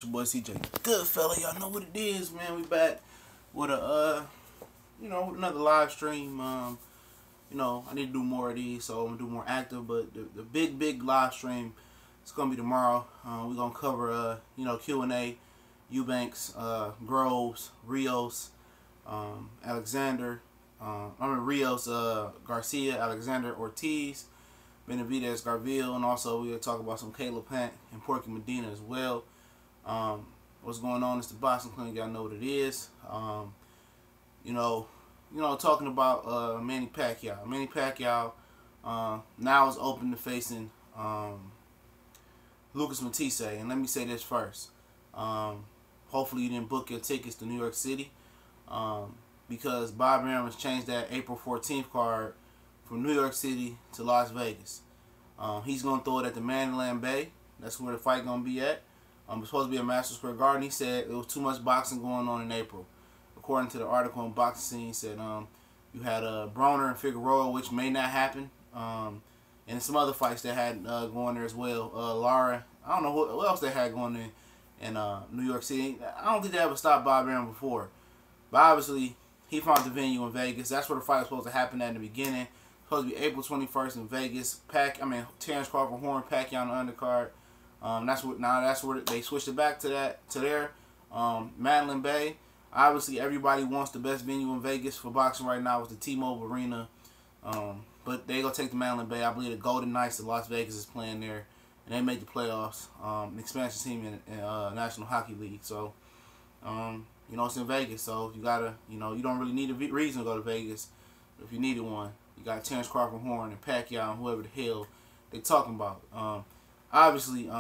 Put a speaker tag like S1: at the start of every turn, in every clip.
S1: Your boy CJ Goodfella, y'all know what it is, man. We back with a with another live stream. I need to do more of these, so I'm gonna do more active. But the big live stream is gonna be tomorrow. We're gonna cover Q&A, Eubanks, Groves, Rios, Alexander, Rios, Garcia, Alexander Ortiz, Benavidez, Garville, and also we'll talk about some Caleb Pant and Porky Medina as well. What's going on? It's the Boxing Clinic. Y'all know what it is. Talking about Manny Pacquiao. Manny Pacquiao now is open to facing Lucas Matthysse. And let me say this first. Hopefully you didn't book your tickets to New York City because Bob Arum has changed that April 14th card from New York City to Las Vegas. He's going to throw it at the Manny Bay. That's where the fight going to be at. It's supposed to be a Madison Square Garden. He said it was too much boxing going on in April. According to the article in Boxing Scene, he said you had Broner and Figueroa, which may not happen, and some other fights they had going there as well. Lara, I don't know what else they had going in New York City. I don't think they ever stopped Bob Arum before. But obviously, he found the venue in Vegas. That's where the fight was supposed to happen at in the beginning. Supposed to be April 21st in Vegas. Terrence Crawford, Horn, Pacquiao on the undercard. That's where they switched it back to there. Mandalay Bay. Obviously, everybody wants the best venue in Vegas for boxing right now with the T-Mobile Arena. But they gonna take the Mandalay Bay. I believe the Golden Knights of Las Vegas is playing there, and they made the playoffs. An expansion team in National Hockey League. So, it's in Vegas. So you gotta, you don't really need a reason to go to Vegas. But if you needed one, you got Terrence Crawford, Horn, and Pacquiao, and whoever the hell they talking about. Obviously,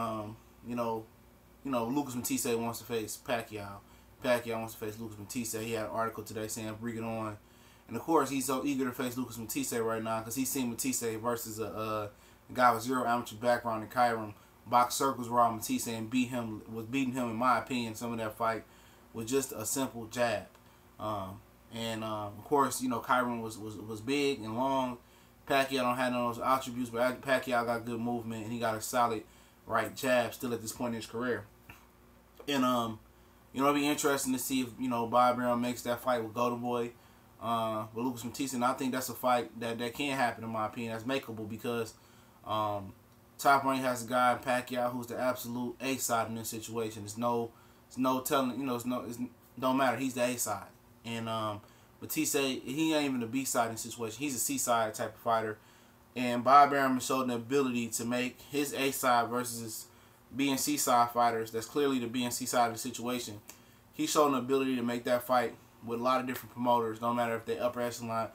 S1: Lucas Matthysse wants to face Pacquiao. Pacquiao wants to face Lucas Matthysse. He had an article today saying bring it on. And of course, he's so eager to face Lucas Matthysse right now because he's seen Matthysse versus a guy with zero amateur background in Kyron box circles around Matthysse and beating him in my opinion. Some of that fight was just a simple jab. Of course, Kyron was big and long. Pacquiao don't have none of those attributes, but Pacquiao got good movement and he got a solid right jab still at this point in his career. And it'll be interesting to see if Bob Arum makes that fight with Golden Boy, with Lucas Matthysse. And I think that's a fight that can happen in my opinion. That's makeable because Top Rank has a guy in Pacquiao who's the absolute A side in this situation. It's no telling, it don't matter. He's the A side, and Matthysse, he ain't even the B side in the situation. He's a C side type of fighter, and Bob Arum showed the ability to make his A side versus his B and C side fighters. That's clearly the B and C side of the situation. He showed an ability to make that fight with a lot of different promoters. Don't matter if they upper echelon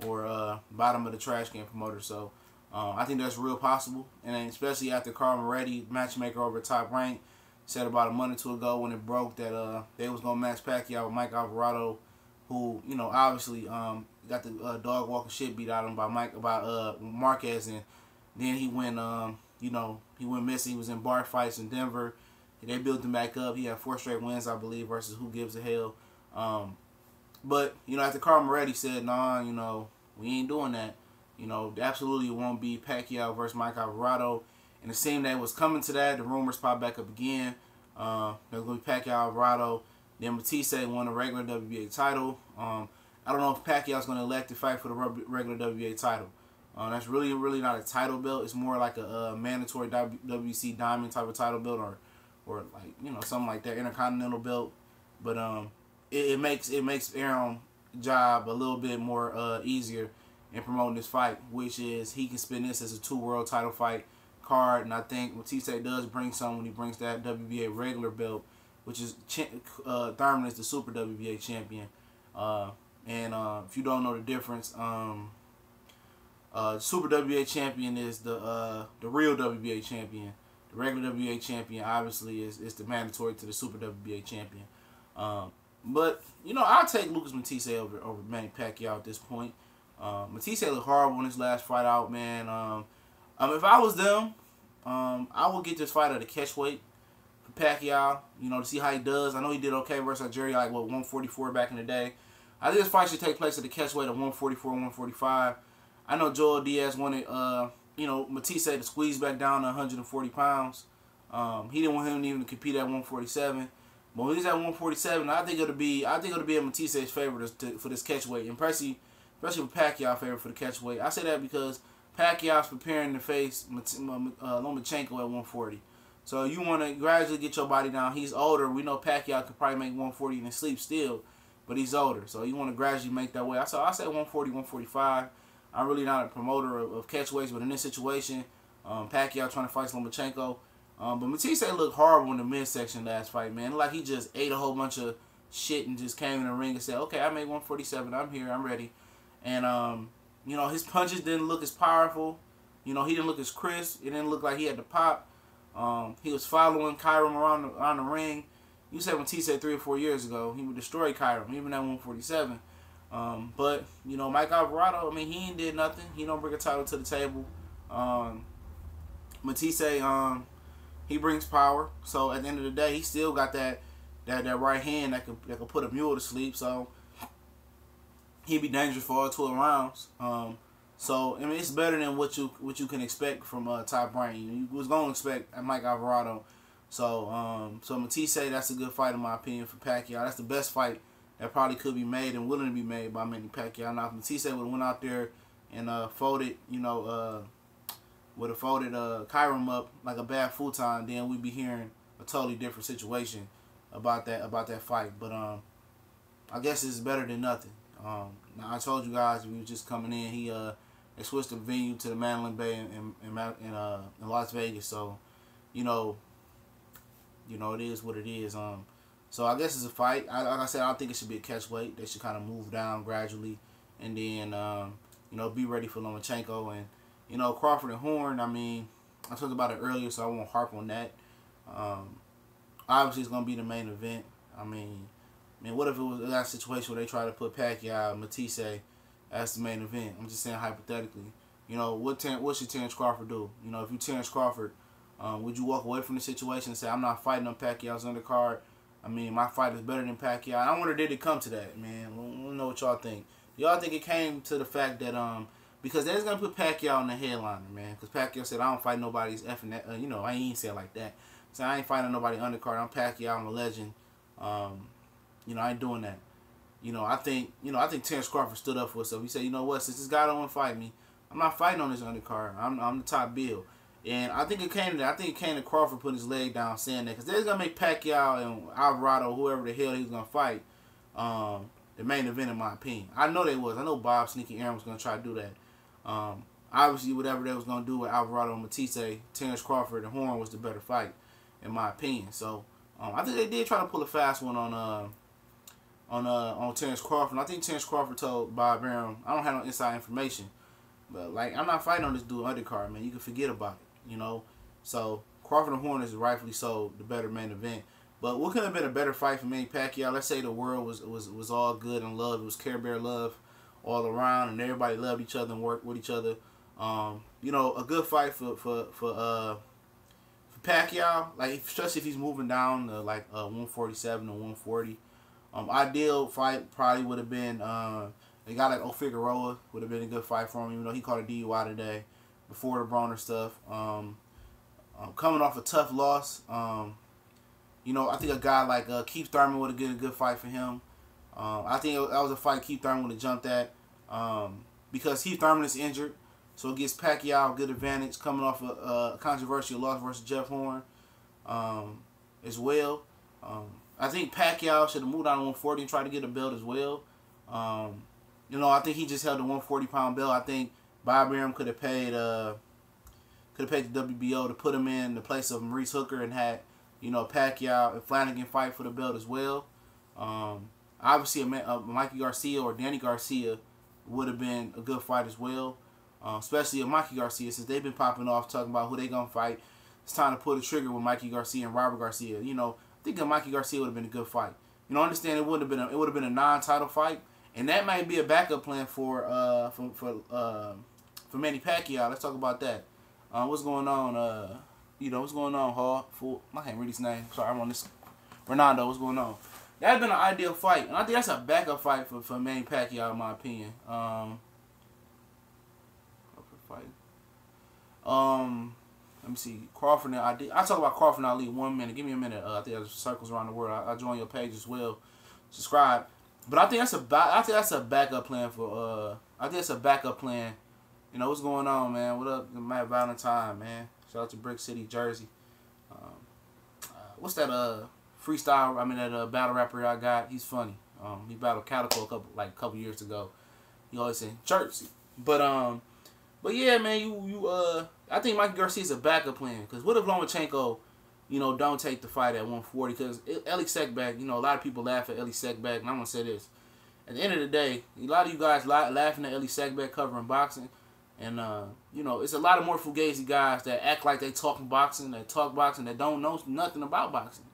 S1: or bottom of the trash can promoters. So I think that's real possible, and especially after Carl Moretti, matchmaker over Top Rank, said about a month or two ago when it broke that they was gonna match Pacquiao with Mike Alvarado, who obviously got the dog walking shit beat out of him by Marquez, and then he went he went missing. He was in bar fights in Denver. They built him back up. He had 4 straight wins, I believe, versus who gives a hell. But after Carl Moretti said, nah, we ain't doing that. Absolutely it won't be Pacquiao versus Mike Alvarado. And it seemed that it was coming to that. The rumors popped back up again. There's going to be Pacquiao Alvarado. Then Matthysse won the regular WBA title. I don't know if Pacquiao's going to elect to fight for the regular WBA title. That's really not a title belt. It's more like a mandatory WBC diamond type of title belt, or like something like that, intercontinental belt. But it makes Arum job a little bit more easier in promoting this fight, which is he can spin this as a 2 world title fight card. And I think Matthysse does bring some when he brings that WBA regular belt, which is Thurman is the Super WBA champion. If you don't know the difference, Super WBA champion is the real WBA champion. The regular WBA champion obviously is the mandatory to the Super WBA champion. But I'll take Lucas Matthysse over Manny Pacquiao at this point. Matthysse looked horrible in his last fight out, man. If I was them, I would get this fight at a catch weight for Pacquiao, to see how he does. I know he did okay versus Jerry, 144 back in the day. I think this fight should take place at the catch weight of 144, 145. I know Joel Diaz wanted, Matthysse to squeeze back down to 140 pounds. He didn't want him to even compete at 147. But when he's at 147, I think it'll be in Matthysse's favor for this catchweight, and especially with Pacquiao favor for the catchweight. I say that because Pacquiao's preparing to face Lomachenko at 140. So you want to gradually get your body down. He's older. We know Pacquiao could probably make 140 in his sleep still, but he's older. So you want to gradually make that way. I say 140, 145. I'm really not a promoter of catchweights, but in this situation, Pacquiao trying to fight Lomachenko. But Matthysse looked horrible in the midsection last fight, man. Like he just ate a whole bunch of shit and just came in the ring and said, okay, I made 147. I'm here. I'm ready. And, you know, his punches didn't look as powerful. You know, he didn't look as crisp. It didn't look like he had the pop. He was following Kyron around the ring. You said Matthysse 3 or 4 years ago, he would destroy Kyron, even at 147. But, you know, Mike Alvarado, I mean, he ain't did nothing. He don't bring a title to the table. Matthysse, he brings power. So at the end of the day, he still got that right hand that could put a mule to sleep. So he'd be dangerous for all 12 rounds. So I mean, it's better than what you can expect from Top Rank. You was gonna expect Mike Alvarado. So so Matthysse, that's a good fight in my opinion for Pacquiao. That's the best fight that probably could be made and willing to be made by Manny Pacquiao. Now if Matthysse would have went out there and folded, you know, would have folded Kyron up like a bad futon, then we'd be hearing a totally different situation about that fight. But I guess it's better than nothing. Now I told you guys we was just coming in. They switched the venue to the Mandalay Bay in Las Vegas. So, you know, it is what it is. So I guess it's a fight. Like I said, I don't think it should be a catchweight. They should kind of move down gradually, and then you know, be ready for Lomachenko. And you know, Crawford and Horn. I mean, I talked about it earlier, so I won't harp on that. Obviously, it's gonna be the main event. I mean, what if it was that situation where they try to put Pacquiao and Matthysse as the main event? I'm just saying hypothetically. You know, what should Terrence Crawford do? You know, if you Terrence Crawford, would you walk away from the situation and say, I'm not fighting on Pacquiao's undercard? I mean, my fight is better than Pacquiao. I wonder, did it come to that, man? I don't know what y'all think. Y'all think it came to the fact that, because they're going to put Pacquiao in the headliner, man. Because Pacquiao said, I don't fight nobody's effing that. You know, I ain't say it like that. So I ain't fighting nobody undercard. I'm Pacquiao. I'm a legend. You know, I ain't doing that. You know, I think Terrence Crawford stood up for himself. He said, you know what, since this guy don't want to fight me, I'm not fighting on this undercard. I'm the top bill. And I think it came to that. I think it came to Crawford putting his leg down saying that. Because they're going to make Pacquiao and Alvarado, whoever the hell he's going to fight, the main event in my opinion. I know they was. I know Bob Sneaky Aaron was going to try to do that. Obviously, whatever they was going to do with Alvarado and Matthysse, Terrence Crawford and Horn was the better fight, in my opinion. So, I think they did try to pull a fast one on Terrence Crawford. I think Terrence Crawford told Bob Arum, I don't have no inside information, but like, I'm not fighting on this dude undercard, man. You can forget about it, you know. So Crawford and Horn is rightfully so the better main event. But what could have been a better fight for Manny Pacquiao? Let's say the world was all good and love. It was Care Bear love all around, and everybody loved each other and worked with each other. You know, a good fight for Pacquiao, like especially if he's moving down to like 147 or 140. Ideal fight probably would have been a guy like Figueroa would have been a good fight for him, even though he caught a DUI today before the Broner stuff. Coming off a tough loss, you know, I think a guy like Keith Thurman would have been a good fight for him. I think that was a fight Keith Thurman would have jumped at because Keith Thurman is injured, so it gives Pacquiao a good advantage coming off a controversial loss versus Jeff Horn as well. I think Pacquiao should have moved down to 140 and tried to get a belt as well. You know, I think he just held the 140-pound belt. I think Bob Arum could have paid the WBO to put him in the place of Maurice Hooker and had, you know, Pacquiao and Flanagan fight for the belt as well. Obviously, Mikey Garcia or Danny Garcia would have been a good fight as well. Especially a Mikey Garcia, since they've been popping off talking about who they gonna fight. It's time to pull the trigger with Mikey Garcia and Robert Garcia. You know, I think Mikey Garcia would have been a good fight. You know, understand it would have been a non-title fight, and that might be a backup plan for Manny Pacquiao. Let's talk about that. What's going on? You know, what's going on, Hall? I can't read his name. Sorry, I'm on this. Ronaldo, what's going on? That'd been an ideal fight, and I think that's a backup fight for Manny Pacquiao, in my opinion. Let me see. Crawford and Ali. I'll talk about Crawford and Ali 1 minute. Give me a minute. I think there's circles around the world. I'll join your page as well. Subscribe. But I think that's a backup plan for I think it's a backup plan. You know, what's going on, man? What up, Matt Valentine, man? Shout out to Brick City, Jersey. What's that freestyle? I mean, that battle rapper I got. He's funny. He battled Calico a couple years ago. He always say Jersey. But yeah, man, I think Mikey Garcia's a backup plan. Because what if Lomachenko, you know, don't take the fight at 140? Because Elie Seckbach, you know, a lot of people laugh at Elie Seckbach, and I'm gonna say this: at the end of the day, a lot of you guys laughing at Elie Seckbach covering boxing. And, you know, it's a lot of more fugazi guys that act like they talking boxing, that talk boxing, that don't know nothing about boxing.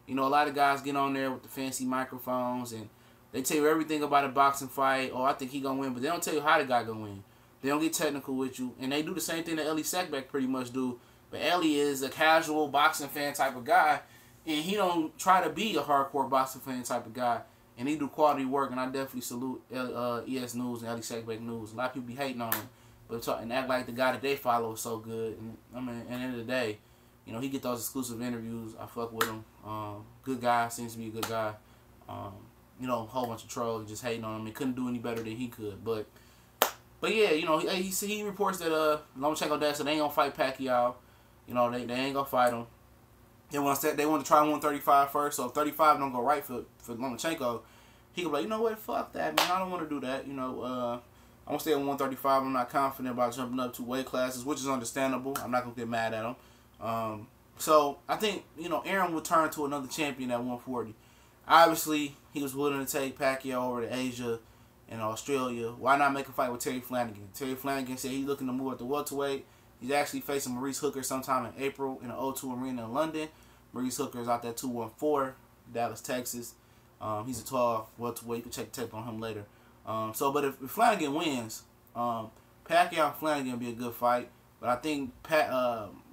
S1: You know, a lot of guys get on there with the fancy microphones and they tell you everything about a boxing fight. Oh, I think he gonna win, but they don't tell you how the guy gonna win. They don't get technical with you. And they do the same thing that Elie Seckbach pretty much do. But Elie is a casual boxing fan type of guy. And he don't try to be a hardcore boxing fan type of guy. And he do quality work. And I definitely salute ES News and Elie Seckbach News. A lot of people be hating on him. But and act like the guy that they follow is so good. And I mean, at the end of the day, you know, he get those exclusive interviews. I fuck with him. Good guy, seems to be a good guy. You know, a whole bunch of trolls just hating on him. He couldn't do any better than he could. But yeah, you know, he reports that Lomachenko dad said they ain't gonna fight Pacquiao. You know, they ain't gonna fight him. They want to try 135 first. So if 35 don't go right for Lomachenko, he can be like, you know what, fuck that, man. I don't want to do that. You know, I'm going to stay at 135. I'm not confident about jumping up 2 weight classes, which is understandable. I'm not going to get mad at him. So, I think, you know, Aaron would turn to another champion at 140. Obviously, he was willing to take Pacquiao over to Asia and Australia. Why not make a fight with Terry Flanagan? Terry Flanagan said he's looking to move up to welterweight. He's actually facing Maurice Hooker sometime in April in the O2 Arena in London. Maurice Hooker is out there 214, Dallas, Texas. He's a tall welterweight. You can check the tape on him later. But if Flanagan wins, Pacquiao and Flanagan will be a good fight. But I think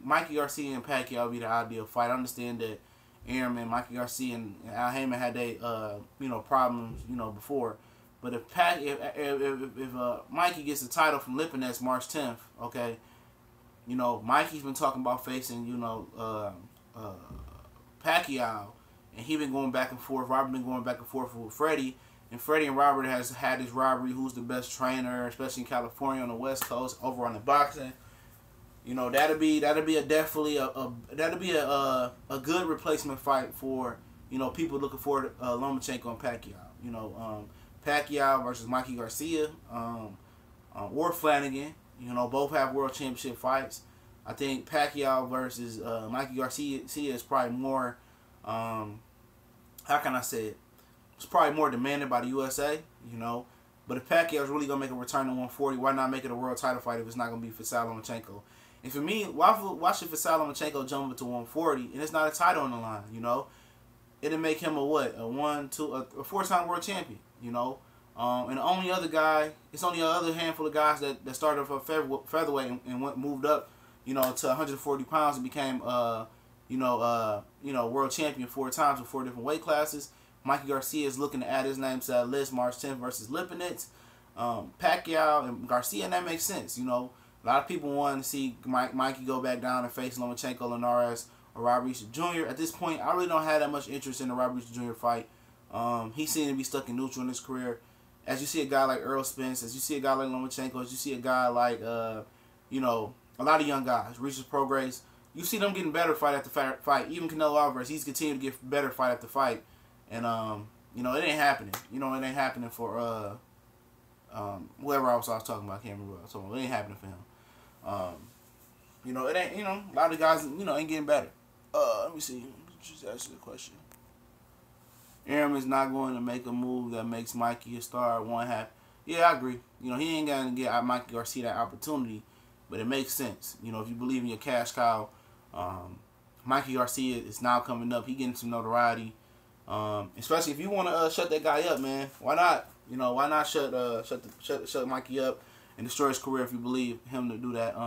S1: Mikey Garcia and Pacquiao will be the ideal fight. I understand that Aaron and Mikey Garcia and Al Heyman had they you know, problems, you know, before. But if Mikey gets the title from Lipinets March 10th, okay, you know, Mikey's been talking about facing, you know, Pacquiao, and he been going back and forth. Robert been going back and forth with Freddie. And Freddie and Robert has had this rivalry. Who's the best trainer, especially in California on the West Coast, over on the boxing. You know, that'll be definitely a good replacement fight for, you know, people looking forward to Lomachenko and Pacquiao. You know, Pacquiao versus Mikey Garcia, or Flanagan. You know, both have world championship fights. I think Pacquiao versus Mikey Garcia is probably more. How can I say it? It's probably more demanded by the USA, you know. But if Pacquiao's really going to make a return to 140, why not make it a world title fight if it's not going to be Vasily Lomachenko? And for me, why should Vasily Lomachenko jump up to 140 and it's not a title on the line, you know? It'll make him a 4-time world champion, you know? And the only other guy, it's only another handful of guys that started for featherweight and moved up, you know, to 140 pounds and became, world champion 4 times with 4 different weight classes. Mikey Garcia is looking to add his name to that list March 10th versus Lipinets. Pacquiao and Garcia, and that makes sense. You know, a lot of people want to see Mikey go back down and face Lomachenko, Linares, or Robert Easter Jr. At this point, I really don't have that much interest in the Robert Easter Jr. fight. He seemed to be stuck in neutral in his career. As you see a guy like Earl Spence, as you see a guy like Lomachenko, as you see a guy like, a lot of young guys, Regis Prograis, you see them getting better fight after fight. Even Canelo Alvarez, he's continued to get better fight after fight. And, it ain't happening. You know, it ain't happening for, whoever else I was talking about. I can't remember what I was talking about. It ain't happening for him. It ain't, a lot of guys, ain't getting better. Let me see. Just ask you a question. Aaron is not going to make a move that makes Mikey a star at 1/2. Yeah, I agree. He ain't going to get Mikey Garcia that opportunity, but it makes sense. If you believe in your cash cow, Mikey Garcia is now coming up. He getting some notoriety. Especially if you want to shut that guy up, man. Why not? Why not shut Mikey up and destroy his career if you believe him to do that?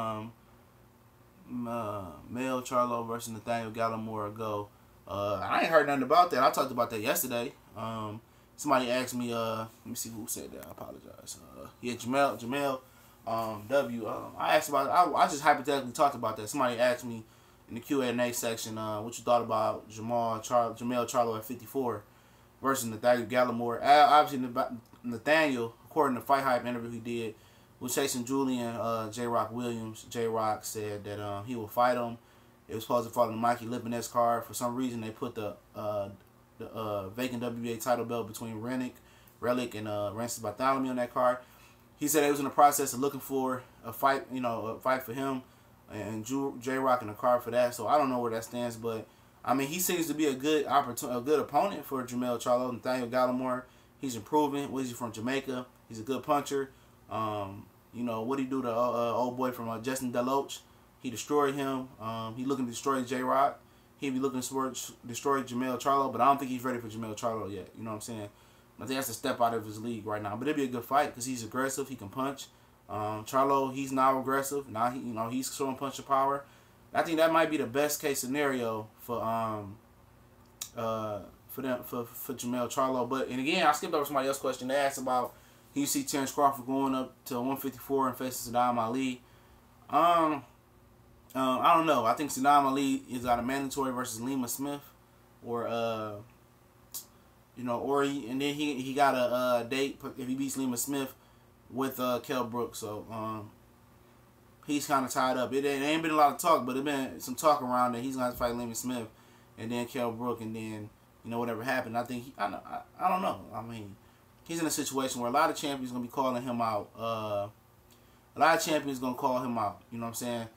S1: Mel Charlo versus Nathaniel Gallimore ago. I ain't heard nothing about that. I talked about that yesterday. Somebody asked me, let me see who said that. I apologize. Yeah, Jamel I asked about. I just hypothetically talked about that. Somebody asked me in the Q&A section, what you thought about Jamel Charlo at 54 versus Nathaniel Gallimore. Obviously, Nathaniel, according to Fight Hype interview he did, was chasing Julian J-Rock Williams. J-Rock said that he will fight him. It was supposed to fall on the Mikey Lipinets card. For some reason, they put the vacant WBA title belt between Relic and Rancis Bartholomew on that card. He said they was in the process of looking for a fight, a fight for him and J-Rock in the card for that. So I don't know where that stands, but I mean, he seems to be a good opponent for Jamel Charlo. Nathaniel Gallimore, he's improving. He's from Jamaica. He's a good puncher. What he do to old boy from Justin Deloach? He destroyed him. He looking to destroy J-Rock. He be looking to destroy Jamel Charlo, but I don't think he's ready for Jamel Charlo yet. You know what I'm saying? I think that's a step out of his league right now. But it'd be a good fight because he's aggressive. He can punch. Charlo, he's now aggressive. Now he's showing puncher power. I think that might be the best case scenario for Jamel Charlo. But and again, I skipped over somebody else's question. They asked about can you see Terrence Crawford going up to 154 and facing Saddam Ali? I don't know. I think Saddam Ali is out of mandatory versus Lima Smith, or and then he got a date if he beats Lima Smith with Kell Brooks. So he's kind of tied up. It ain't been a lot of talk, but it been some talk around that he's gonna have to fight Lima Smith, and then Kell Brooks, and then whatever happened. I think I don't know. I mean, he's in a situation where a lot of champions gonna be calling him out. A lot of champions gonna call him out. You know what I'm saying?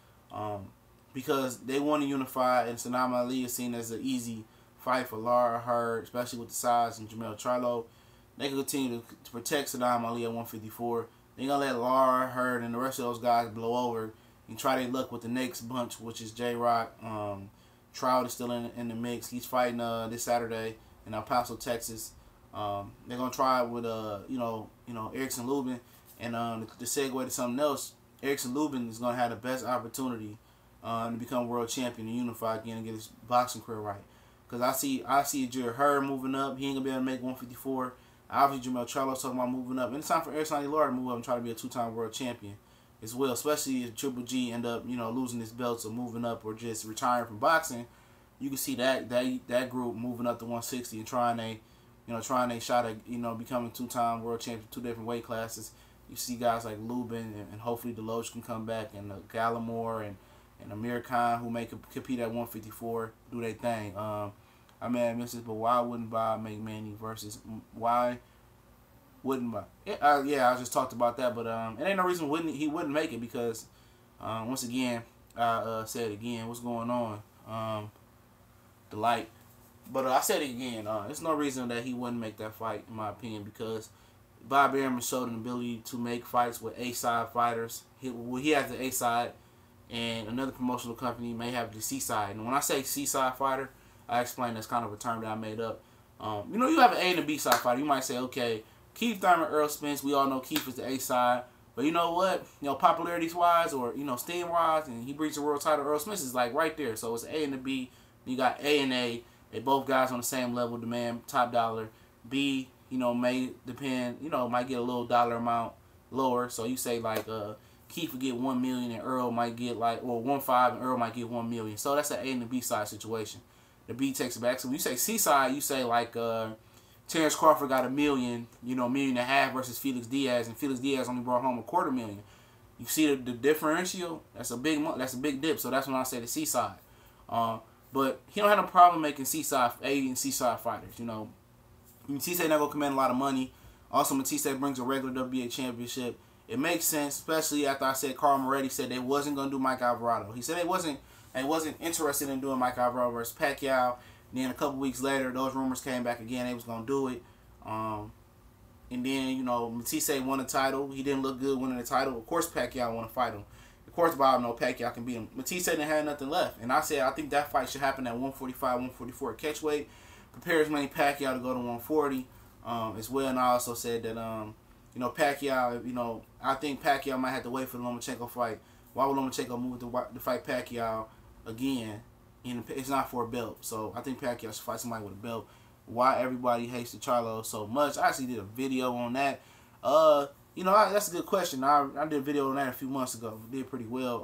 S1: Because they want to unify, and Saddam Ali is seen as an easy fight for Lara Hurd, especially with the size, and Jamel Charlo. They can continue to protect Saddam Ali at 154. They're going to let Lara Hurd and the rest of those guys blow over and try their luck with the next bunch, which is J-Rock. Trout is still in the mix. He's fighting this Saturday in El Paso, Texas. They're going to try with, Erickson Lubin. And to segue to something else, Erickson Lubin is going to have the best opportunity to become world champion and unify again and get his boxing career right. Because I see Jared Hurd moving up. He ain't going to be able to make 154. Obviously, Jamel Charlo's talking about moving up. And it's time for Erickson Lara to move up and try to be a two-time world champion as well. Especially if Triple G end up, losing his belts or moving up or just retiring from boxing. You can see that group moving up to 160 and trying a shot at, becoming two-time world champion, two different weight classes. You see guys like Lubin and hopefully Deloach can come back, and Gallimore and Amir Khan, who may compete at 154, do their thing. I may have missed it, but why wouldn't Bob make Manny versus why wouldn't Bob? I just talked about that, but it ain't no reason he wouldn't make it because once again, I said it again, what's going on? The light. But I said it again, there's no reason that he wouldn't make that fight, in my opinion, because Bob Arum showed an ability to make fights with A-side fighters. He has the A-side, and another promotional company may have the C-side. And when I say C-side fighter, I explain that's kind of a term that I made up. You have an A and a B-side fighter. You might say, okay, Keith Thurman, Earl Spence, we all know Keith is the A-side. But you know what? Popularity-wise or, steam-wise, and he brings the world title, Earl Spence is like right there. So it's A and a B. You got A and A. They both guys on the same level, demand top dollar. B, may depend, might get a little dollar amount lower. So you say like Keith would get $1 million and Earl might get like, or 1.5 and Earl might get $1 million. So that's an A and the B side situation. The B takes it back. So when you say C side, you say like Terrence Crawford got $1 million, $1.5 million versus Felix Diaz, and Felix Diaz only brought home $250,000. You see the differential? That's a big dip. So that's when I say the C side. But he don't have no problem making C side A and C side fighters. Matthysse not gonna command a lot of money. Also, Matthysse brings a regular WBA championship. It makes sense, especially after I said Carl Moretti said they wasn't gonna do Mike Alvarado. He said they wasn't interested in doing Mike Alvarado versus Pacquiao. And then a couple weeks later, those rumors came back again. They was gonna do it. And then Matthysse won the title. He didn't look good winning the title. Of course, Pacquiao want to fight him. Of course, Bob know Pacquiao can beat him. Matthysse didn't have nothing left, and I said I think that fight should happen at 145, 144 catchweight. Prepare as many Pacquiao to go to 140 as well. And I also said that Pacquiao, I think Pacquiao might have to wait for the Lomachenko fight. Why would Lomachenko move to fight Pacquiao again? And it's not for a belt, so I think Pacquiao should fight somebody with a belt. Why everybody hates the Charlo so much? I actually did a video on that. You know, that's a good question. I did a video on that a few months ago. Did pretty well.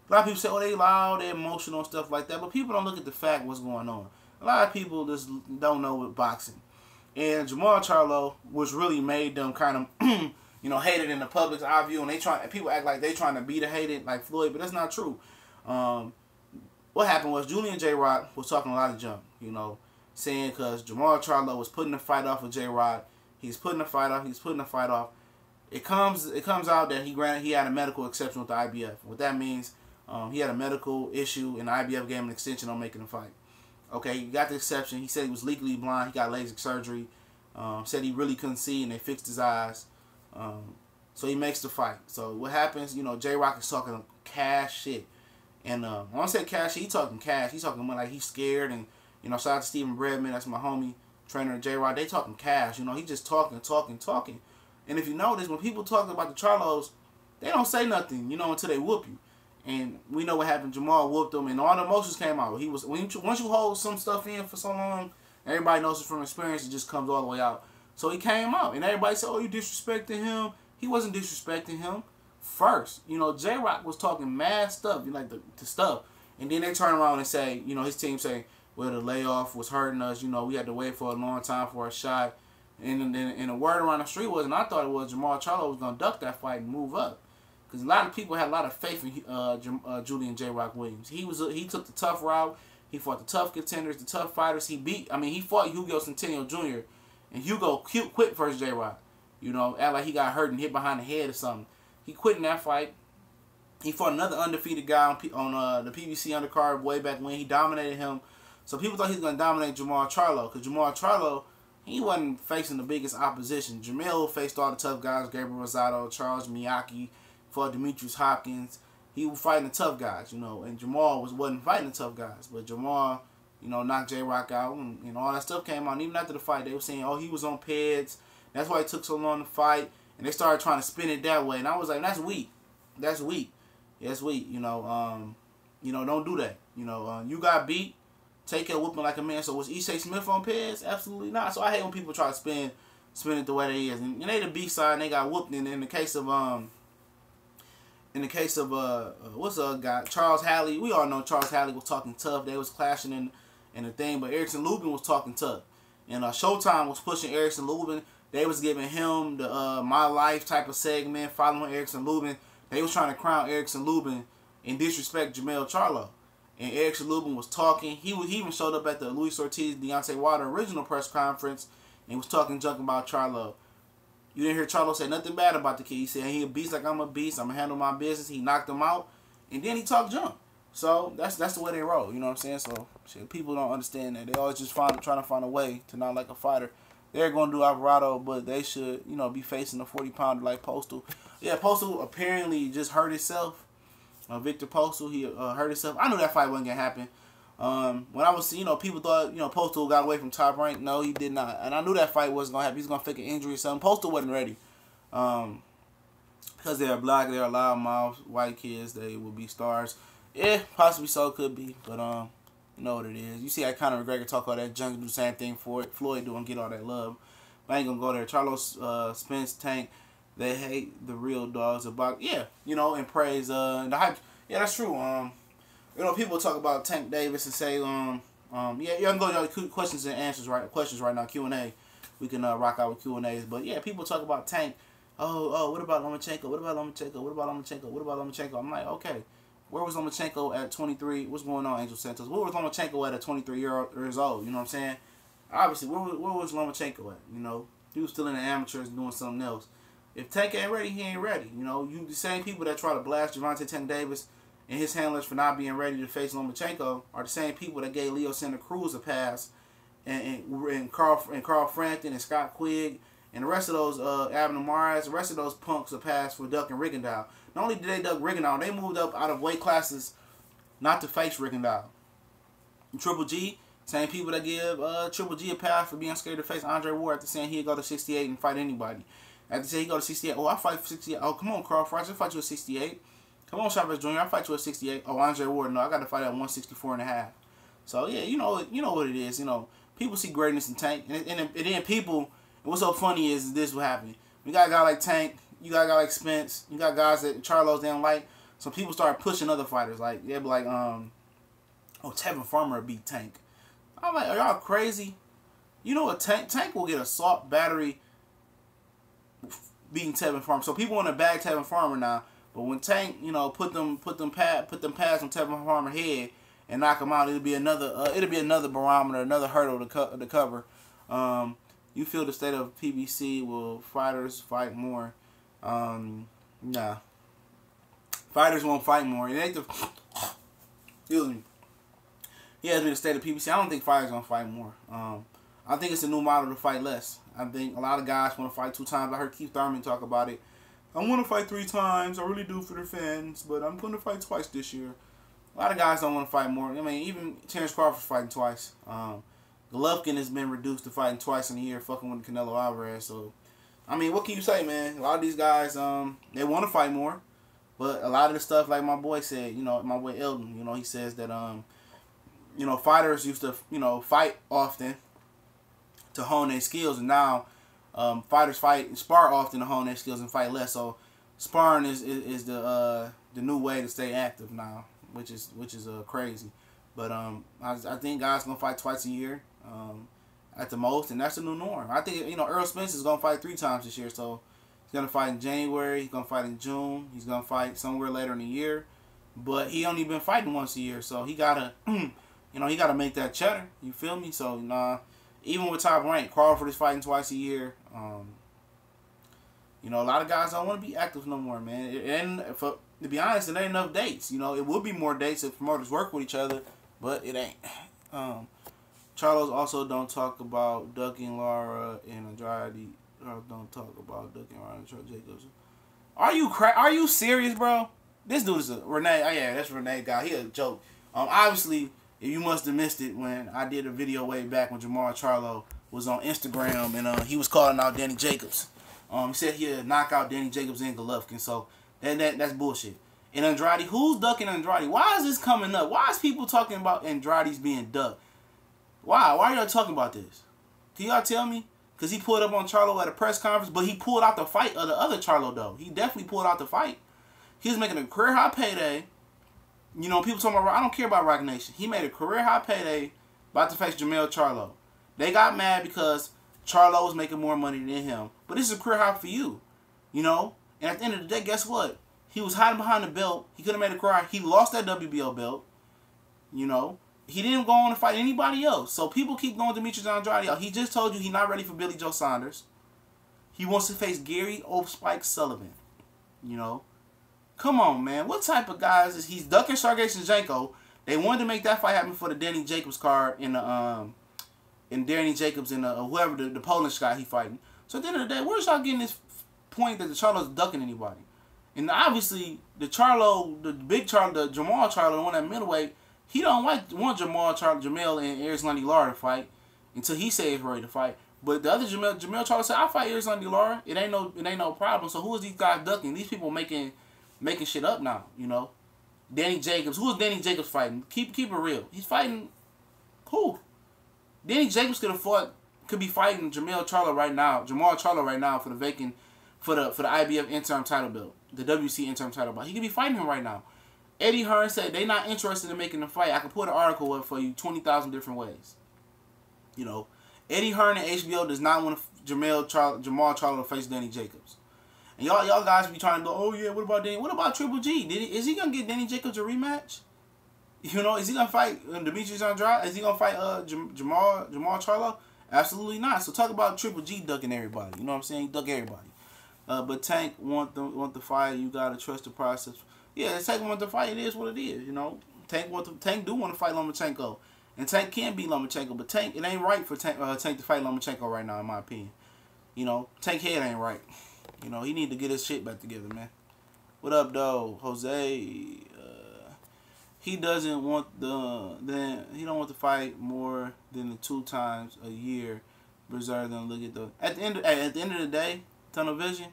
S1: A lot of people say, oh, they loud, they're emotional and stuff like that. But people don't look at the fact what's going on. A lot of people just don't know with boxing. And Jamal Charlo was really made them kind of, you know, hated in the public's eye view. And people act like they trying to be the hated like Floyd, but that's not true. What happened was Julian J-Rock was talking a lot of junk, you know, saying because Jamal Charlo was putting the fight off with J-Rock. He's putting the fight off. He's putting the fight off. It comes out that he had a medical exception with the IBF. What that means, he had a medical issue and the IBF gave him an extension on making the fight. Okay, he got the exception. He said he was legally blind. He got LASIK surgery. Said he really couldn't see and they fixed his eyes. So he makes the fight. So what happens, you know, J-Rock is talking cash shit. And when I say cash shit, he talking cash. He's talking like he's scared. And, you know, shout out to Stephen Bredman. That's my homie, trainer at J-Rock. They talking cash. You know, he just talking. And if you notice, when people talk about the Charlos, they don't say nothing, you know, until they whoop you. And we know what happened. Jamal whooped him, and all the emotions came out. Once you hold some stuff in for so long, everybody knows it from experience. It just comes all the way out. So he came out, and everybody said, "Oh, you disrespecting him." He wasn't disrespecting him first. You know, J-Rock was talking mad stuff, you know, like the stuff, and then they turn around and say, you know, his team say, "Well, the layoff was hurting us. You know, we had to wait for a long time for a shot." And the word around the street was, and I thought it was, Jamal Charlo was gonna duck that fight and move up. Because a lot of people had a lot of faith in Julian J-Rock Williams. He took the tough route. He fought the tough contenders, the tough fighters. He fought Hugo Centennial Jr. And Hugo quit versus J-Rock. You know, act like he got hurt and hit behind the head or something. He quit in that fight. He fought another undefeated guy on the PBC undercard way back when. He dominated him. So people thought he was going to dominate Jamal Charlo. Because Jamal Charlo, he wasn't facing the biggest opposition. Jamil faced all the tough guys, Gabriel Rosado, Charles Miyake, fought Demetrius Hopkins. He was fighting the tough guys, you know, and Jamal wasn't fighting the tough guys. But Jamal, you know, knocked J-Rock out, and all that stuff came out. And even after the fight, they were saying, oh, he was on PEDs. That's why it took so long to fight. And they started trying to spin it that way. And I was like, that's weak. That's weak. That's weak. You know, don't do that. You know, you got beat. Take a whooping like a man. So was Ishaq Smith on PEDs? Absolutely not. So I hate when people try to spin it the way they is. And they the B side and they got whooped. And in the case of what's the guy, Charles Halley, we all know Charles Halley was talking tough. They was clashing in the thing, but Erickson Lubin was talking tough. And Showtime was pushing Erickson Lubin. They was giving him the My Life type of segment, following Erickson Lubin. They was trying to crown Erickson Lubin and disrespect Jamal Charlo. And Erickson Lubin was talking. He even showed up at the Luis Ortiz, Deontay Wilder original press conference and was talking junk about Charlo. You didn't hear Charlo say nothing bad about the kid. He said he a beast like I'm a beast. I'm going to handle my business. He knocked him out. And then he talked junk. So that's the way they roll. You know what I'm saying? So shit, people don't understand that. They always just trying to find a way to not like a fighter. They're going to do Alvarado, but they should, you know, be facing a 40-pounder like Postal. Yeah, Postal apparently just hurt himself. Victor Postal, he hurt himself. I knew that fight wasn't going to happen. When I was, you know, people thought, you know, Postal got away from Top Rank. No, he did not. And I knew that fight wasn't going to happen. He's going to fake an injury or something. Postal wasn't ready. Because they're black, they're loudmouth, white kids, they will be stars. Yeah, possibly so, could be. But, you know what it is. You see how Conor McGregor talk all that junk, do the same thing for it. Floyd don't get all that love. But I ain't going to go there. Charlo, Spence, Tank, they hate the real dogs about, yeah, you know, and praise the hype. Yeah, that's true. You know, people talk about Tank Davis and say, yeah, you can go to questions and answers right now, Q&A. We can rock out with Q&As. But yeah, people talk about Tank. Oh, what about Lomachenko? What about Lomachenko? What about Lomachenko? What about Lomachenko? I'm like, okay, where was Lomachenko at 23? What's going on, Angel Santos? Where was Lomachenko at 23 years old? You know what I'm saying? Obviously, where was Lomachenko at? You know, he was still in the amateurs doing something else. If Tank ain't ready, he ain't ready. You know, the same people that try to blast Gervonta Tank Davis and his handlers for not being ready to face Lomachenko are the same people that gave Leo Santa Cruz a pass, and Carl Frampton and Scott Quigg and the rest of those Abner Mares, the rest of those punks a pass for ducking Rigondeaux. Not only did they duck Rigondeaux, they moved up out of weight classes not to face Rigondeaux. Triple G, same people that give Triple G a pass for being scared to face Andre Ward after saying he'd go to 68 and fight anybody. After saying he go to 68, oh, I fight 68. Oh, come on, Crawford, I just fight you at 68. Come on, Chavez Jr., I fight you at 68. Oh, Andre Ward, no, I got to fight at 164.5. So, yeah, you know what it is. You know, people see greatness in Tank. And then people, what's so funny is this what happened. You got a guy like Tank. You got a guy like Spence. You got guys that Charlo's they don't like. So people start pushing other fighters. Like, they'll be like, oh, Tevin Farmer beat Tank. I'm like, are y'all crazy? You know what? Tank will get assault, battery, beating Tevin Farmer. So people want to bag Tevin Farmer now. But when Tank, you know, put them pads on Tevin Farmer's head and knock him out, it'll be another barometer, another hurdle to cover. You feel the state of PBC? Will fighters fight more? Nah. Fighters won't fight more. It ain't the. Excuse me. Yeah, it's been the state of PBC. I don't think fighters gonna fight more. I think it's a new model to fight less. I think a lot of guys want to fight 2 times. I heard Keith Thurman talk about it. I want to fight 3 times. I really do for the fans, but I'm going to fight twice this year. A lot of guys don't want to fight more. I mean, even Terrence Crawford's fighting twice. Golovkin has been reduced to fighting twice in a year, fucking with Canelo Alvarez. So, I mean, what can you say, man? A lot of these guys, they want to fight more, but a lot of the stuff, like my boy said, you know, my boy Eldon, you know, he says that, you know, fighters used to, you know, fight often to hone their skills, and now fighters spar often to hone their skills and fight less. So sparring is the new way to stay active now, which is crazy. But I think guys gonna fight twice a year at the most, and that's the new norm. I think, you know, Errol Spence is gonna fight 3 times this year. So he's gonna fight in January, he's gonna fight in June, he's gonna fight somewhere later in the year. But he only been fighting once a year, so he gotta you know, he gotta make that cheddar. You feel me? So even with Top Rank, Crawford is fighting twice a year. You know, a lot of guys don't want to be active no more, man. And to be honest, it ain't enough dates. You know, it would be more dates if promoters work with each other, but it ain't. Charlos also don't talk about ducking Lara and Andrade. Don't talk about ducking Lara and Jacobs. Are you serious, bro? This dude is a Renee. Oh yeah, that's Renee guy. He a joke. Obviously, you must have missed it when I did a video way back when Jamal Charlo was on Instagram and he was calling out Danny Jacobs. He said he'd knock out Danny Jacobs and Golovkin. So that's bullshit. And Andrade, who's ducking Andrade? Why is this coming up? Why is people talking about Andrade's being ducked? Why? Why are y'all talking about this? Can y'all tell me? Because he pulled up on Charlo at a press conference, but he pulled out the fight of the other Charlo, though. He definitely pulled out the fight. He was making a career high payday. You know, people talking about, I don't care about Rock Nation. He made a career high payday about to face Jamel Charlo. They got mad because Charlo was making more money than him. But this is a career high for you. You know? And at the end of the day, guess what? He was hiding behind the belt. He could have made a career high. He lost that WBO belt. You know? He didn't go on to fight anybody else. So people keep going Demetrius Andrade out. He just told you he's not ready for Billy Joe Saunders. He wants to face Gary Spike Sullivan. You know? Come on, man. What type of guys is he's ducking Sergey Shinchenko? They wanted to make that fight happen for the Danny Jacobs card in Danny Jacobs and whoever the Polish guy he fighting. So at the end of the day, where's y'all getting this point that the Charlo's ducking anybody? And obviously the Jamal Charlo, the one at middleweight, he don't want Jamel and Erislandy Lara to fight until he says he's ready to fight. But the other Jamel Charlo said, I'll fight Erislandy Lara. It ain't no problem. So who is these guys ducking? These people making shit up now, you know. Danny Jacobs. Who is Danny Jacobs fighting? Keep it real. He's fighting who? Danny Jacobs could be fighting Jamal Charlo right now for the IBF interim title belt, the WC interim title belt. He could be fighting him right now. Eddie Hearn said they not interested in making the fight. I can put an article up for you 20,000 different ways. You know, Eddie Hearn and HBO does not want Jamal Charlo to face Danny Jacobs. And y'all guys be trying to go, oh yeah, what about Danny? What about Triple G? Is he gonna get Danny Jacobs a rematch? You know, is he gonna fight Demetrius Andrade? Is he gonna fight Jamal Charlo? Absolutely not. So talk about Triple G ducking everybody. You know what I'm saying? He duck everybody. But Tank want the fight. You gotta trust the process. Yeah, Tank want the fight. It is what it is. You know, Tank do want to fight Lomachenko, and Tank can beat Lomachenko. But it ain't right for Tank to fight Lomachenko right now, in my opinion. You know, Tank head ain't right. You know, he need to get his shit back together, man. What up, though, Jose? He doesn't want he don't want to fight more than the 2 times a year. Reserve them. Look at at the end of the day, tunnel vision.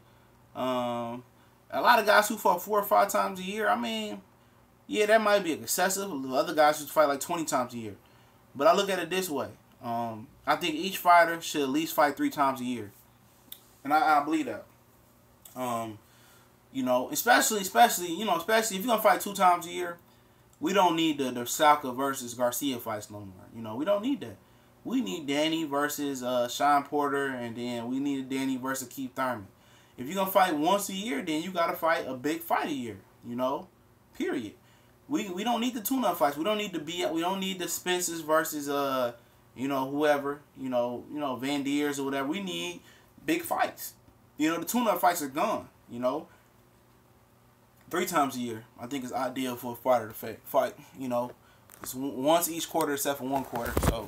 S1: A lot of guys who fought 4 or 5 times a year. I mean, yeah, that might be excessive. Other guys who fight like 20 times a year. But I look at it this way. I think each fighter should at least fight 3 times a year. And I believe that. You know, especially if you're gonna fight 2 times a year, we don't need the Salka versus Garcia fights no more. You know, we don't need that. We need Danny versus Sean Porter, and then we need Danny versus Keith Thurman. If you're gonna fight once a year, then you gotta fight a big fight a year. You know, period. We don't need the tune-up fights. We don't need we don't need the Spencers versus you know, whoever, you know Van Deers or whatever. We need big fights. You know, the tune-up fights are gone. You know, 3 times a year, I think, is ideal for a fighter to fight. You know, it's once each quarter except for 1 quarter. So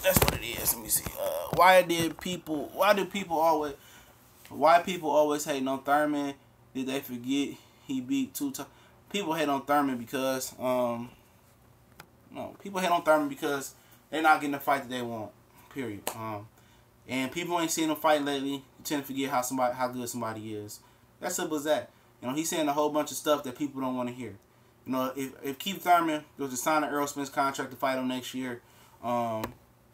S1: that's what it is. Let me see. Why people always hate on Thurman? Did they forget he beat 2 times? People hate on Thurman because people hate on Thurman because they're not getting the fight that they want. Period. And people ain't seen him fight lately. You tend to forget how good somebody is. That's simple as that. You know, he's saying a whole bunch of stuff that people don't want to hear. You know, if Keith Thurman was to sign an Errol Spence contract to fight him next year, all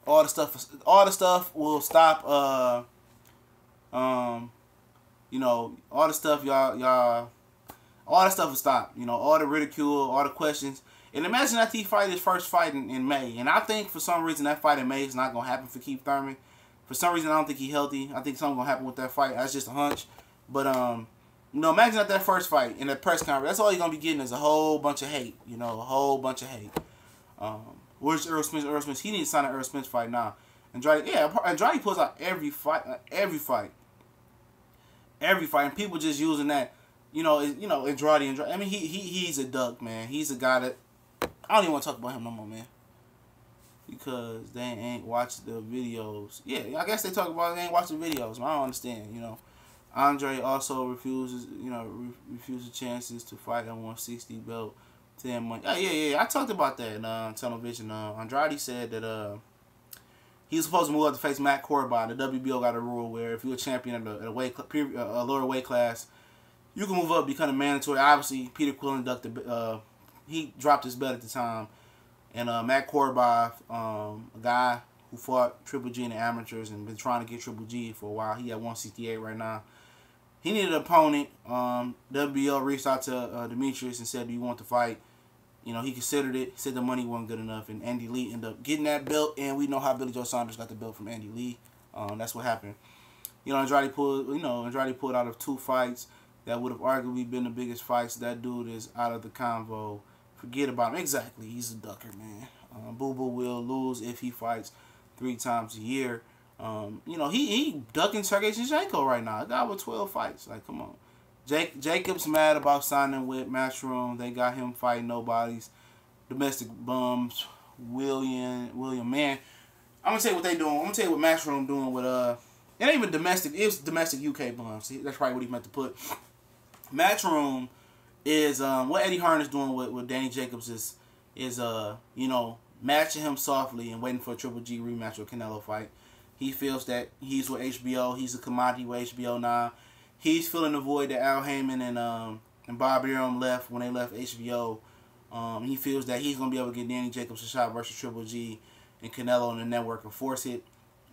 S1: the stuff will stop. You know, all the stuff all the stuff will stop. You know, all the ridicule, all the questions. And imagine that he fight his first fight in May. And I think for some reason that fight in May is not gonna happen for Keith Thurman. For some reason I don't think he's healthy. I think something's gonna happen with that fight. That's just a hunch. But you know, imagine that first fight in that press conference. That's all you're gonna be getting is a whole bunch of hate. You know, a whole bunch of hate. Where's Errol Spence? Errol Spence. He needs to sign an Errol Spence fight now. Andrade pulls out every fight, and people just using that. Andrade. I mean, he's a duck, man. He's a guy that I don't even want to talk about him no more, man. Because they ain't watched the videos. Yeah, I guess they talk about it, they ain't watched the videos. I don't understand, you know. Andre also refuses chances to fight at 160 belt 10 months. Yeah. I talked about that in television. Andrade said that he was supposed to move up to face Matt Corby. The WBO got a rule where if you're a champion at a lower weight class, you can move up, become a mandatory. Obviously, Peter Quillen he dropped his belt at the time. And Matt Corby, a guy who fought Triple G in the amateurs and been trying to get Triple G for a while. He at 168 right now. He needed an opponent. WBO reached out to Demetrius and said, do you want to fight? You know, he considered it. He said the money wasn't good enough. And Andy Lee ended up getting that belt. And we know how Billy Joe Saunders got the belt from Andy Lee. That's what happened. You know, Andrade pulled out of 2 fights that would have arguably been the biggest fights. That dude is out of the convo. Forget about him. Exactly. He's a ducker, man. Boo Boo will lose if he fights 3 times a year. You know, he ducking Sergey Zinchenko right now. A guy with 12 fights. Like, come on. Jacob's mad about signing with Matchroom. They got him fighting nobodies. Domestic bums. William, man. I'm going to tell you what they doing. I'm going to tell you what Matchroom doing with, it ain't even domestic. It's domestic UK bums. That's probably what he meant to put. Matchroom is what Eddie Hearn is doing with Danny Jacobs is you know, matching him softly and waiting for a Triple G rematch or Canelo fight. He feels that he's with HBO. He's a commodity with HBO now. He's filling the void that Al Heyman and Bob Arum left when they left HBO. He feels that he's gonna be able to get Danny Jacobs a shot versus Triple G and Canelo on the network and force it.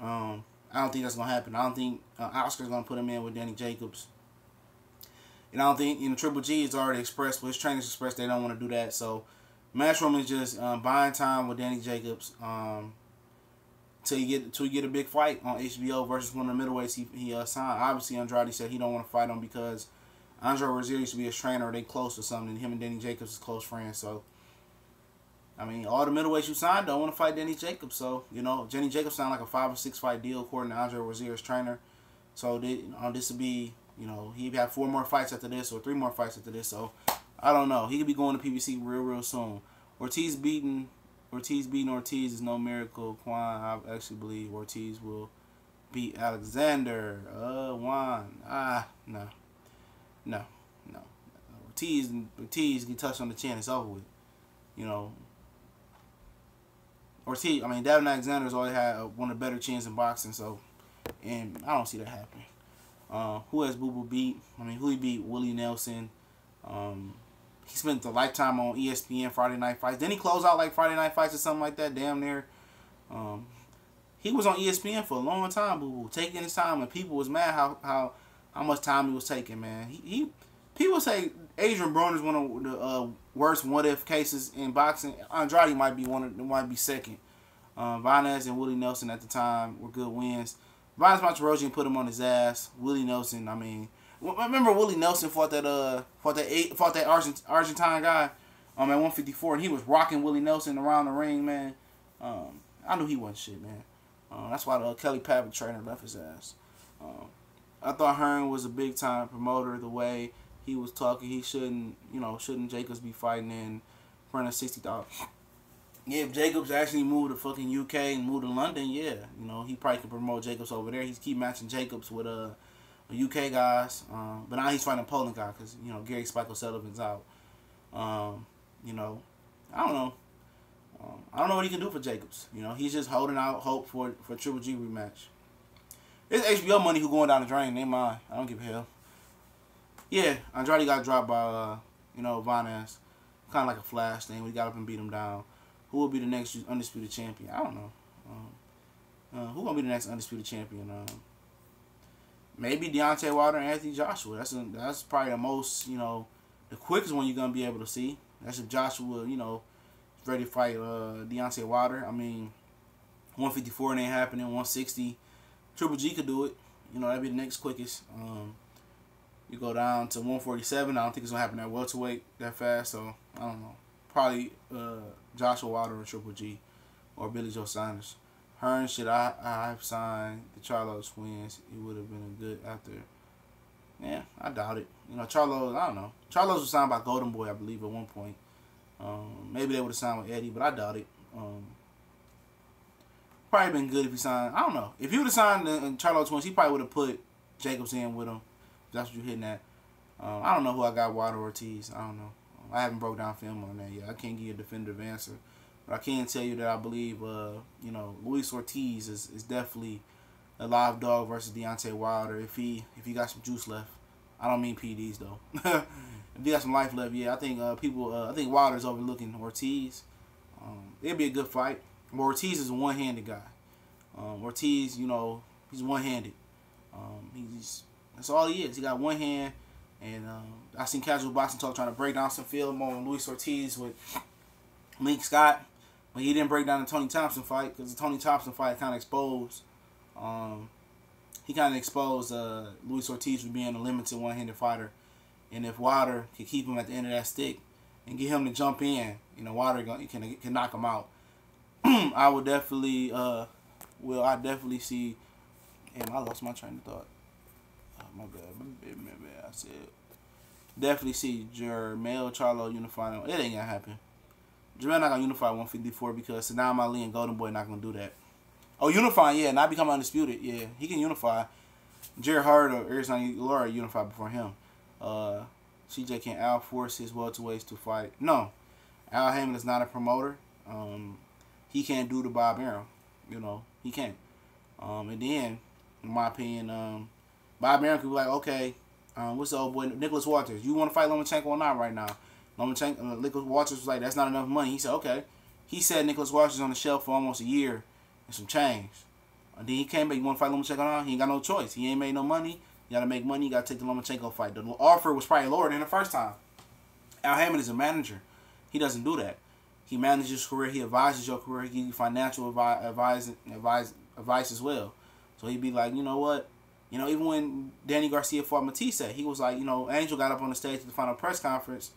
S1: I don't think that's gonna happen. I don't think Oscar's gonna put him in with Danny Jacobs. And I don't think, you know, Triple G has already expressed, his trainers expressed they don't want to do that. So, Matchroom is just buying time with Danny Jacobs till you get a big fight on HBO versus one of the middleweights he signed. Obviously, Andrade said he don't want to fight him because Andre Rozier used to be his trainer, or they close or something. And him and Danny Jacobs is close friends. So, I mean, all the middleweights you signed don't want to fight Danny Jacobs. So, you know, Danny Jacobs signed like a 5 or 6 fight deal according to Andre Rozier's trainer. So, this would be, you know, he'd have 4 more fights after this or 3 more fights after this. So, I don't know. He could be going to PBC real soon. Ortiz beating Ortiz is no miracle. Juan, I actually believe Ortiz will beat Alexander. Juan. No. Ortiz get touched on the chin. It's over with. You know. Ortiz, I mean, Davin Alexander's always had one of the better chins in boxing, so, and I don't see that happening. Who has Boo Boo beat? I mean, who he beat? Willie Nelson. He spent a lifetime on ESPN Friday Night Fights. Didn't he close out like Friday Night Fights or something like that? Damn near. He was on ESPN for a long time, Boo Boo, taking his time, and people was mad how how much time he was taking, man. People say Adrian Broner is one of the worst what-if cases in boxing. Andrade might be second. Vanez and Willie Nelson at the time were good wins. Vanez Monterosian put him on his ass. Willie Nelson, I mean, remember Willie Nelson fought that Argentine guy at 154, and he was rocking Willie Nelson around the ring, man. I knew he wasn't shit, man. That's why the Kelly Pavick trainer left his ass. I thought Hearn was a big time promoter. The way he was talking, he shouldn't Jacobs be fighting in front of 60,000. Yeah, if Jacobs actually moved to fucking UK and moved to London, yeah, he probably could promote Jacobs over there. He's keep matching Jacobs with UK guys, but now he's fighting a Poland guy because Gary Spike O'Sullivan's out. I don't know. I don't know what he can do for Jacobs. He's just holding out hope for Triple G rematch. It's HBO money who going down the drain. They mine. I don't give a hell. Yeah, Andrade got dropped by Vanez. Kind of like a flash thing. We got up and beat him down. Who will be the next undisputed champion? I don't know. Who gonna be the next undisputed champion? Maybe Deontay Wilder and Anthony Joshua. That's probably the most the quickest one you're gonna be able to see. That's if Joshua ready to fight Deontay Wilder. I mean, 154 ain't happening. 160. Triple G could do it. That'd be the next quickest. You go down to 147. I don't think it's gonna happen at welterweight that fast. So I don't know. Probably Joshua Wilder or Triple G or Billy Joe Saunders. Hearn, should I have signed the Charlo twins? It would have been a good after. Yeah, I doubt it. Charlo, I don't know. Charlos was signed by Golden Boy, I believe, at one point. Maybe they would have signed with Eddie, but I doubt it. Probably been good if he signed. I don't know. If he would have signed the Charlo twins, he probably would have put Jacobs in with him. If that's what you're hitting at. I don't know who I got, Wilder or Ortiz. I don't know. I haven't broke down film on that yet. I can't give you a definitive answer. But I can tell you that I believe, Luis Ortiz is definitely a live dog versus Deontay Wilder if he got some juice left. I don't mean PDs though. If he got some life left, yeah, I think I think Wilder's overlooking Ortiz. It'd be a good fight. But Ortiz is a one-handed guy. Ortiz, he's one-handed. That's all he is. He got one hand. And I seen Casual Boxing Talk trying to break down some film on Luis Ortiz with Link Scott. But he didn't break down the Tony Thompson fight because the Tony Thompson fight kind of exposed. He kind of exposed Luis Ortiz for being a limited one-handed fighter. And if Wilder can keep him at the end of that stick and get him to jump in, Wilder can knock him out. I would definitely, I definitely see. Damn, I lost my train of thought. Oh, my bad. I said definitely see Jermell Charlo unifying. It ain't gonna happen. Jermell not gonna unify 154 because Saddam Ali and Golden Boy not gonna do that. Oh, unifying, yeah, not become undisputed. Yeah, he can unify. Jared Hart or Arizona Laura unified before him. CJ can outforce his welterweights to fight. No, Al Heyman is not a promoter. He can't do the Bob Arum. He can't. And then, in my opinion, Bob Arum could be like, okay, what's the old boy, Nicholas Walters? You want to fight Lomachenko or not right now? Nicholas Walters was like, that's not enough money. He said, okay. He said Nicholas Walters on the shelf for almost a year and some change. And then he came back, you want to fight Lomachenko or not? He ain't got no choice. He ain't made no money. You got to make money. You got to take the Lomachenko fight. The offer was probably lower than the first time. Al Heyman is a manager. He doesn't do that. He manages your career. He advises your career. He gives you financial advice as well. So he'd be like, you know what? Even when Danny Garcia fought Matthysse, he was like, Angel got up on the stage at the final press conference,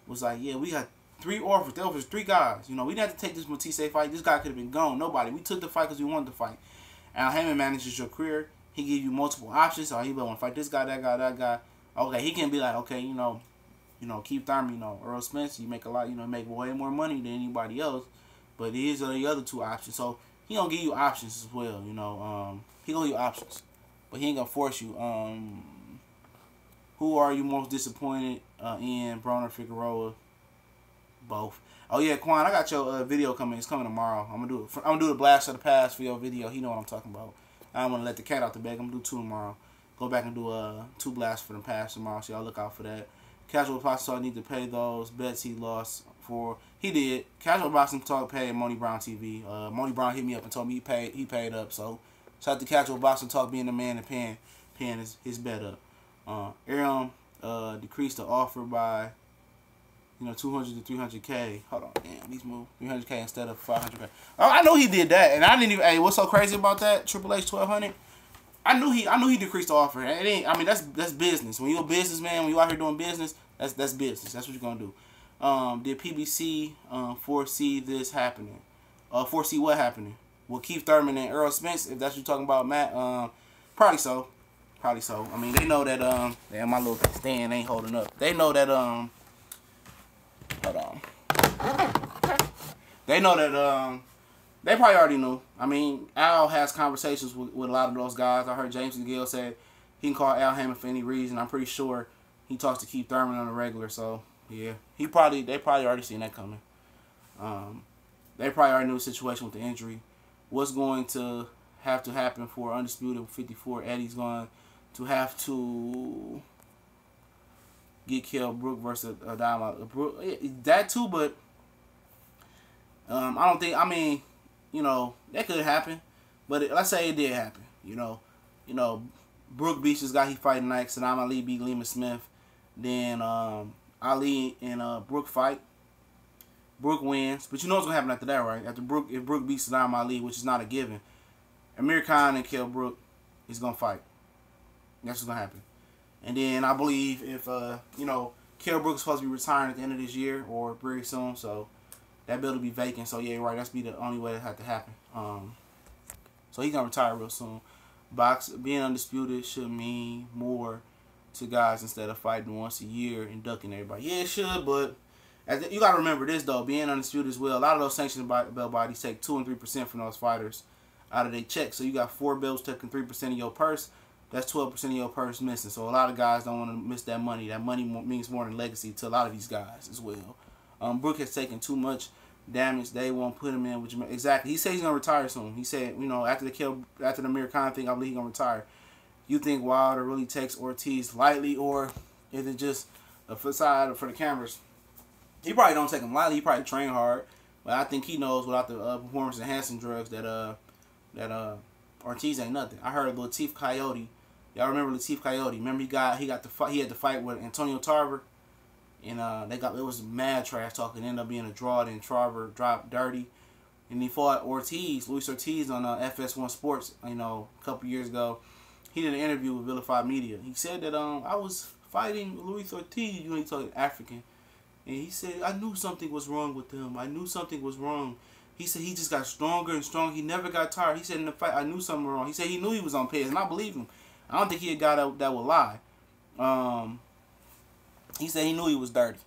S1: was like, yeah, we got 3 offers. There was 3 guys. We didn't have to take this Matthysse fight. This guy could have been gone. Nobody. We took the fight because we wanted to fight. Al Heyman manages your career. He gives you multiple options. So he want to fight this guy, that guy, that guy. Okay, he can be like, okay, Keith Thurman, Earl Spence, you make a lot, make way more money than anybody else. But these are the other 2 options. So he gonna give you options as well. He gonna give you options. But he ain't gonna force you. Who are you most disappointed in, Broner, Figueroa? Both. Oh yeah, Quan, I got your video coming. It's coming tomorrow. I'm gonna do the blast of the past for your video. He know what I'm talking about. I don't want to let the cat out the bag. I'm gonna do 2 tomorrow. Go back and do 2 blasts for the past tomorrow. So y'all look out for that. Casual Boxing Talk need to pay those bets he lost for. He did. Casual Boxing Talk paid Money Brown TV. Money Brown hit me up and told me he paid up. So shout out to Casual Boxing Talk being the man and paying his bet up. Aram decreased the offer by 200 to 300K. Hold on, damn, these move 300K instead of 500K. Oh, I know he did that, and I didn't even. Hey, what's so crazy about that? Triple H 1200. I knew he decreased the offer. It ain't. I mean, that's business. When you're a businessman, when you out here doing business, that's business. That's what you're gonna do. Did PBC foresee this happening? Foresee what happening? Will Keith Thurman and Earl Spence, if that's what you're talking about, Matt? Probably so. Probably so. I mean, they know that damn, my little stand ain't holding up. They know that hold on. They know that they probably already knew. I mean, Al has conversations with a lot of those guys. I heard James and Gill said he can call Al Hammond for any reason. I'm pretty sure he talks to Keith Thurman on a regular. So yeah, they probably already seen that coming. They probably already knew the situation with the injury. What's going to have to happen for Undisputed 54? Eddie's going to have to get Kell Brook versus Diamond. That too, but I don't think. I mean, that could happen, but let's say it did happen. Brook beats this guy he fighting next, and Ali beat Lima Smith. Then Ali and Brook fight. Brook wins, but you know what's gonna happen after that, right? After Brook, if Brook beats Saddam Ali, which is not a given, Amir Khan and Kell Brook is gonna fight. That's what's gonna happen. And then I believe if Kell Brook is supposed to be retiring at the end of this year or very soon, so that belt will be vacant. So yeah, right, that's be the only way that had to happen. So he's gonna retire real soon. Being undisputed should mean more to guys instead of fighting once a year and ducking everybody. Yeah, it should, but you got to remember this, though. Being undisputed as well, a lot of those sanctioned belt bodies take 2 and 3% from those fighters out of their check. So you got 4 belts taking 3% of your purse. That's 12% of your purse missing. So a lot of guys don't want to miss that money. That money means more than legacy to a lot of these guys as well. Brook has taken too much damage. They won't put him in. Exactly. He said he's going to retire soon. He said, after the Amir Khan thing, I believe he's going to retire. You think Wilder really takes Ortiz lightly, or is it just a facade for the cameras? He probably don't take him lightly. He probably train hard, but I think he knows without the performance enhancing drugs that Ortiz ain't nothing. I heard Latif Coyote. Y'all remember Latif Coyote? Remember he had to fight with Antonio Tarver, and it was mad trash talking. It ended up being a draw. Then Tarver dropped dirty, and he fought Luis Ortiz on FS1 Sports. A couple years ago. He did an interview with Vilified Media. He said that I was fighting Luis Ortiz. He talking African. And he said, I knew something was wrong with him. I knew something was wrong. He said he just got stronger and stronger. He never got tired. He said in the fight, I knew something was wrong. He said he knew he was on pace, and I believe him. I don't think he a guy that would lie. He said he knew he was dirty.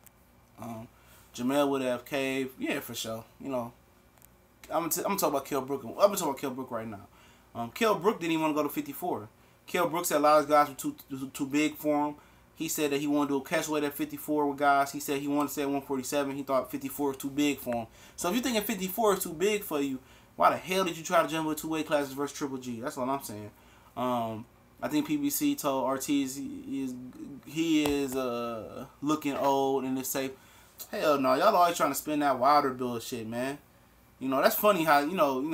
S1: Jamel would have caved. Yeah, for sure. I'm gonna talk about Kell Brook. I'm gonna talk about Kell Brook right now. Kell Brook didn't even want to go to 54. Kell Brook said a lot of guys were too big for him. He said that he wanted to do a catch weight at 54 with guys. He said he wanted to stay at 147. He thought 54 was too big for him. So if you're thinking 54 is too big for you, why the hell did you try to jump with 2 weight classes versus Triple G? That's what I'm saying. I think PBC told Ortiz he is looking old and it's safe. Hell no, y'all always trying to spin that Wilder bullshit, man. That's funny how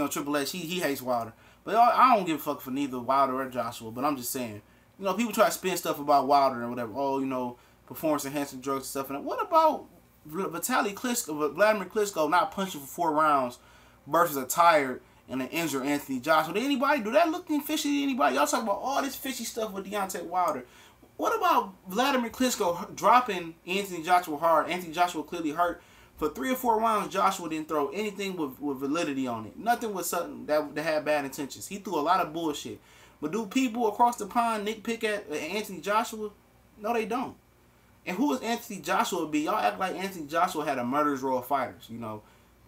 S1: Triple H he hates Wilder, but I don't give a fuck for neither Wilder or Joshua. But I'm just saying. People try to spin stuff about Wilder and whatever. Oh, performance enhancing drugs and stuff. And what about Vladimir Klitschko not punching for 4 rounds versus a tired and an injured Anthony Joshua? Did anybody do that looking fishy to anybody? Y'all talking about all this fishy stuff with Deontay Wilder. What about Vladimir Klitschko dropping Anthony Joshua hard? Anthony Joshua clearly hurt. For 3 or 4 rounds, Joshua didn't throw anything with validity on it. Nothing with something that had bad intentions. He threw a lot of bullshit. But do people across the pond nitpick at Anthony Joshua? No, they don't. And who is Anthony Joshua be? Y'all act like Anthony Joshua had a murderer's row of fighters.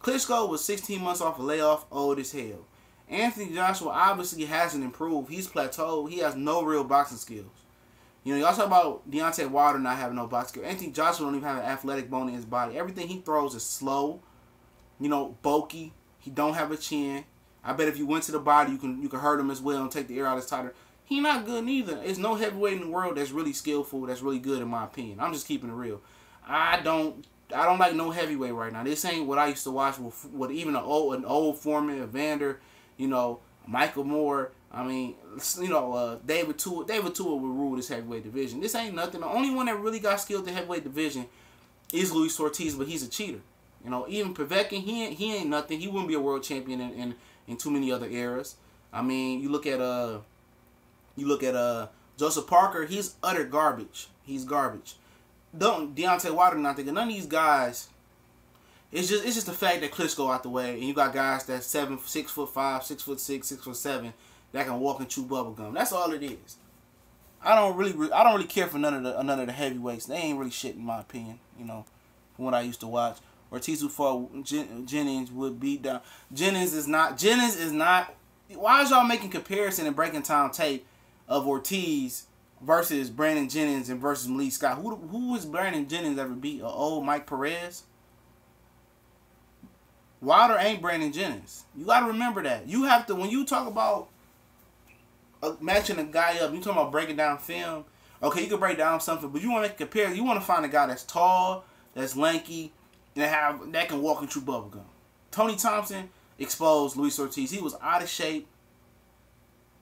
S1: Klitschko was 16 months off a layoff, old as hell. Anthony Joshua obviously hasn't improved. He's plateaued. He has no real boxing skills. Y'all talk about Deontay Wilder not having no boxing skills. Anthony Joshua don't even have an athletic bone in his body. Everything he throws is slow, bulky. He don't have a chin. I bet if you went to the body, you can hurt him as well and take the air out of his tighter. He not good neither. There's no heavyweight in the world that's really skillful, that's really good in my opinion. I'm just keeping it real. I don't like no heavyweight right now. This ain't what I used to watch with even an old Foreman, Evander, Michael Moore. I mean, you know, David Tua would rule this heavyweight division. This ain't nothing. The only one that really got skilled in the heavyweight division is Luis Ortiz, but he's a cheater. You know, even Povetkin, he ain't nothing. He wouldn't be a world champion in too many other eras. I mean, you look at Joseph Parker, he's utter garbage. He's garbage. Deontay Wilder, not thinking none of these guys. It's just the fact that Klitschko out the way, and you got guys that's 6'5", 6'6", 6'7", that can walk and chew bubblegum. That's all it is. I don't really care for none of the heavyweights. They ain't really shit in my opinion. You know, from what I used to watch. Ortiz who fought Jennings would beat down. Jennings is not. Why is y'all making comparison and breaking time tape of Ortiz versus Brandon Jennings and versus Malik Scott? Who has Brandon Jennings ever beat? Old Mike Perez? Wilder ain't Brandon Jennings. You got to remember that. You have to, when you talk about matching a guy up, you talking about breaking down film. Okay, you can break down something, but you want to compare. You want to find a guy that's tall, that's lanky, and that can walk and chew bubblegum. Tony Thompson exposed Luis Ortiz. He was out of shape.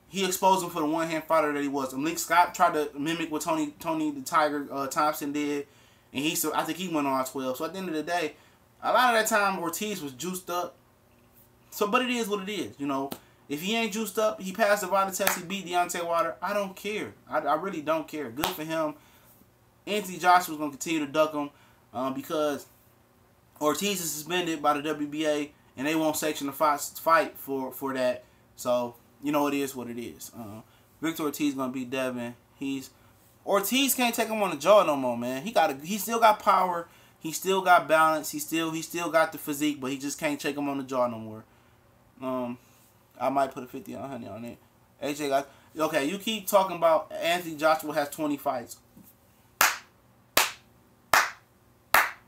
S1: He exposed him for the one-hand fighter that he was. And Malik Scott tried to mimic what Tony the Tiger Thompson did, and I think he went on 12. So at the end of the day, a lot of that time Ortiz was juiced up. So, but it is what it is, you know. If he ain't juiced up, he passed the violent test, he beat Deontay Wilder. I don't care. I really don't care. Good for him. Anthony Joshua's going to continue to duck him because Ortiz is suspended by the WBA, and they won't sanction the fight for that. So, you know, it is what it is. Victor Ortiz going to beat Devin. Ortiz can't take him on the jaw no more, man. He still got power. He still got balance. He still got the physique, but he just can't take him on the jaw no more. I might put a 50 on 100 on it. AJ got... Okay, you keep talking about Anthony Joshua has 20 fights.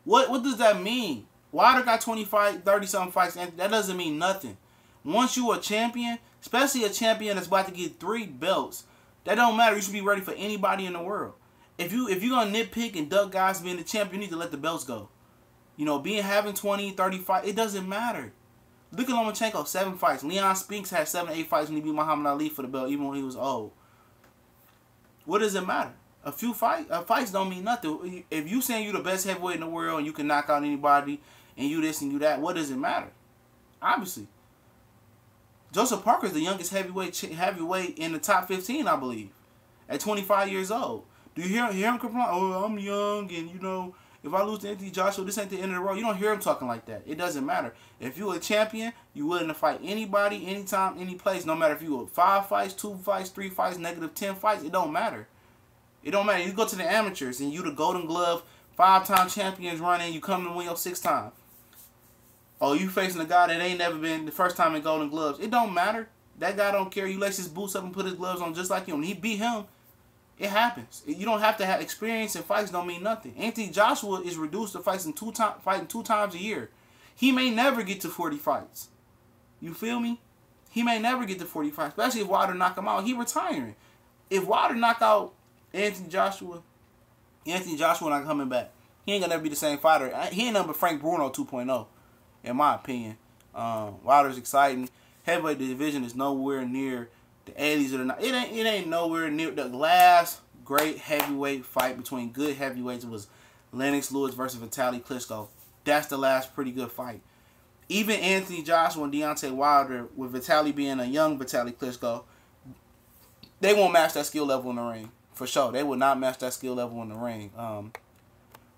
S1: What does that mean? Wilder got 20 fights, 30-something fights. That doesn't mean nothing. Once you a champion, especially a champion that's about to get 3 belts, that don't matter. You should be ready for anybody in the world. If you're going to nitpick and duck guys being the champ, you need to let the belts go. You know, having 20, 30 fights, it doesn't matter. Look at Lomachenko, 7 fights. Leon Spinks had 7, 8 fights when he beat Muhammad Ali for the belt, even when he was old. What does it matter? A few fights don't mean nothing. If you saying you the best heavyweight in the world and you can knock out anybody and you this and you that, what does it matter? Obviously. Joseph Parker is the youngest heavyweight in the top 15, I believe, at 25 years old. Do you hear him complain? Oh, I'm young, and you know, if I lose to Anthony Joshua, this ain't the end of the road. You don't hear him talking like that. It doesn't matter. If you're a champion, you're willing to fight anybody, anytime, any place. No matter if you were 5 fights, 2 fights, 3 fights, -10 fights. It don't matter. It don't matter. You go to the amateurs, and you the Golden Glove, 5-time champions running. You come to win your 6th time. Oh, you facing a guy that ain't never been the first time in Golden Gloves. It don't matter. That guy don't care. You lace his boots up and put his gloves on just like you. When he beat him, it happens. You don't have to have experience in fights. Don't mean nothing. Anthony Joshua is reduced to fighting 2 times a year. He may never get to 40 fights. You feel me? He may never get to 40 fights, especially if Wilder knock him out. He retiring. If Wilder knock out Anthony Joshua not coming back. He ain't gonna never be the same fighter. He ain't nothing but Frank Bruno 2.0, in my opinion. Wilder's exciting. Heavyweight division is nowhere near the 80s or the 90s. It ain't nowhere near. The last great heavyweight fight between good heavyweights was Lennox Lewis versus Vitaly Klitschko. That's the last pretty good fight. Even Anthony Joshua and Deontay Wilder, with Vitaly being a young Vitaly Klitschko, they won't match that skill level in the ring. For sure. They will not match that skill level in the ring.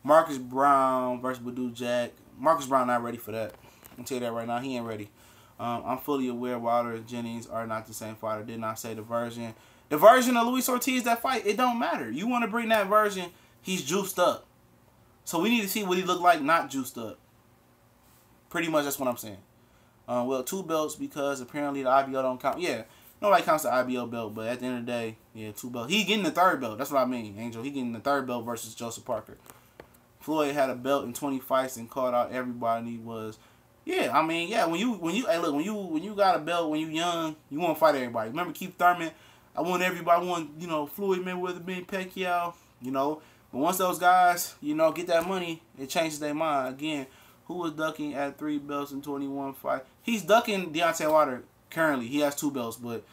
S1: Marcus Brown versus Badou Jack. Marcus Brown not ready for that. I'll tell you that right now. He ain't ready. I'm fully aware Wilder and Jennings are not the same fighter. Did not say the version. The version of Luis Ortiz that fight, it don't matter. You want to bring that version, he's juiced up. So we need to see what he look like not juiced up. Pretty much that's what I'm saying. Well, 2 belts because apparently the IBO don't count. Yeah, nobody counts the IBO belt, but at the end of the day, yeah, 2 belts. He getting the 3rd belt. That's what I mean, Angel. He getting the 3rd belt versus Joseph Parker. Floyd had a belt in 20 fights and called out everybody. Yeah, I mean, yeah. When you got a belt when you young, you want to fight everybody. Remember Keith Thurman? I want everybody. I want, you know, Floyd Mayweather, being Pacquiao. You know, but once those guys, you know, get that money, it changes their mind again. Who was ducking at 3 belts in 21 fights? He's ducking Deontay Wilder currently. He has 2 belts, but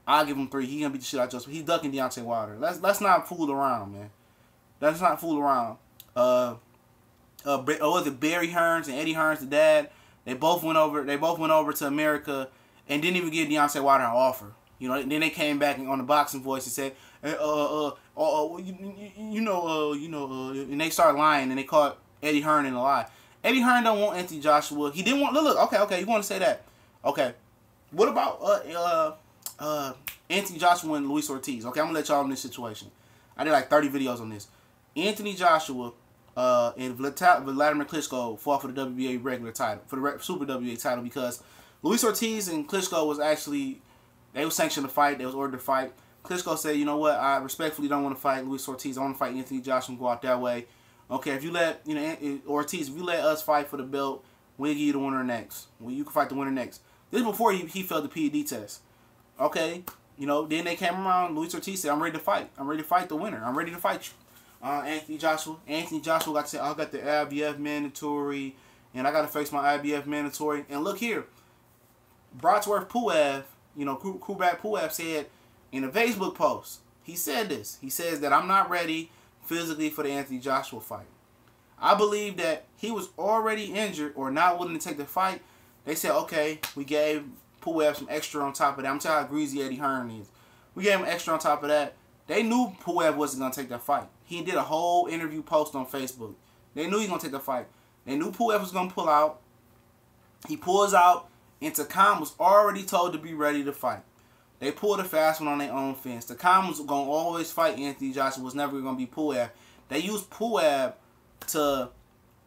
S1: I'll give him 3. He gonna beat the shit out of Joseph. He's ducking Deontay Wilder. Let's not fool around, man. Let's not fool around. Was it Barry Hearns and Eddie Hearns, the dad? They both went over to America and didn't even give Deontay Wilder an offer. You know, then they came back on the Boxing Voice and said, and they started lying and they caught Eddie Hearn in a lie. Eddie Hearn don't want Anthony Joshua. He didn't want. Look. Okay. You want to say that? Okay. What about Anthony Joshua and Luis Ortiz? Okay, I'm gonna let y'all in this situation. I did like 30 videos on this. Anthony Joshua and Vladimir Klitschko fought for the WBA regular title, for the Super WBA title, because Luis Ortiz and Klitschko was actually, they were sanctioned to fight. They was ordered to fight. Klitschko said, you know what, I respectfully don't want to fight Luis Ortiz. I want to fight Anthony Joshua and go out that way. Okay, if you let, Ortiz, if you let us fight for the belt, we'll give you the winner next. Well, you can fight the winner next. This is before he failed the PED test. Okay, then they came around. Luis Ortiz said, I'm ready to fight. I'm ready to fight the winner. I'm ready to fight you. Anthony Joshua got to say, I got the IBF mandatory, and I got to face my IBF mandatory. And look here, Brodsworth Puev, Kubrat Puev said in a Facebook post, he said this. He says that I'm not ready physically for the Anthony Joshua fight. I believe that he was already injured or not willing to take the fight. They said, okay, we gave Puev some extra on top of that. I'm telling you how greasy Eddie Hearn is. We gave him extra on top of that. They knew Puev wasn't going to take that fight. He did a whole interview post on Facebook. They knew he was going to take the fight. They knew Puev was going to pull out. He pulls out, and Takam was already told to be ready to fight. They pulled a fast one on their own fence. Takam was going to always fight Anthony Joshua. Was never going to be Puev. They used Puev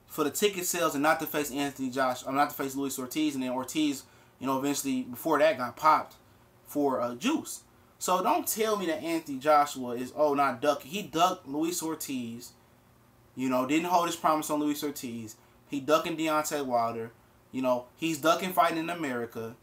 S1: for the ticket sales and not to face Anthony Joshua, not to face Luis Ortiz, and then Ortiz, eventually before that got popped for Juice. So don't tell me that Anthony Joshua is not ducking. He ducked Luis Ortiz. Didn't hold his promise on Luis Ortiz. He ducking Deontay Wilder. He's ducking fighting in America.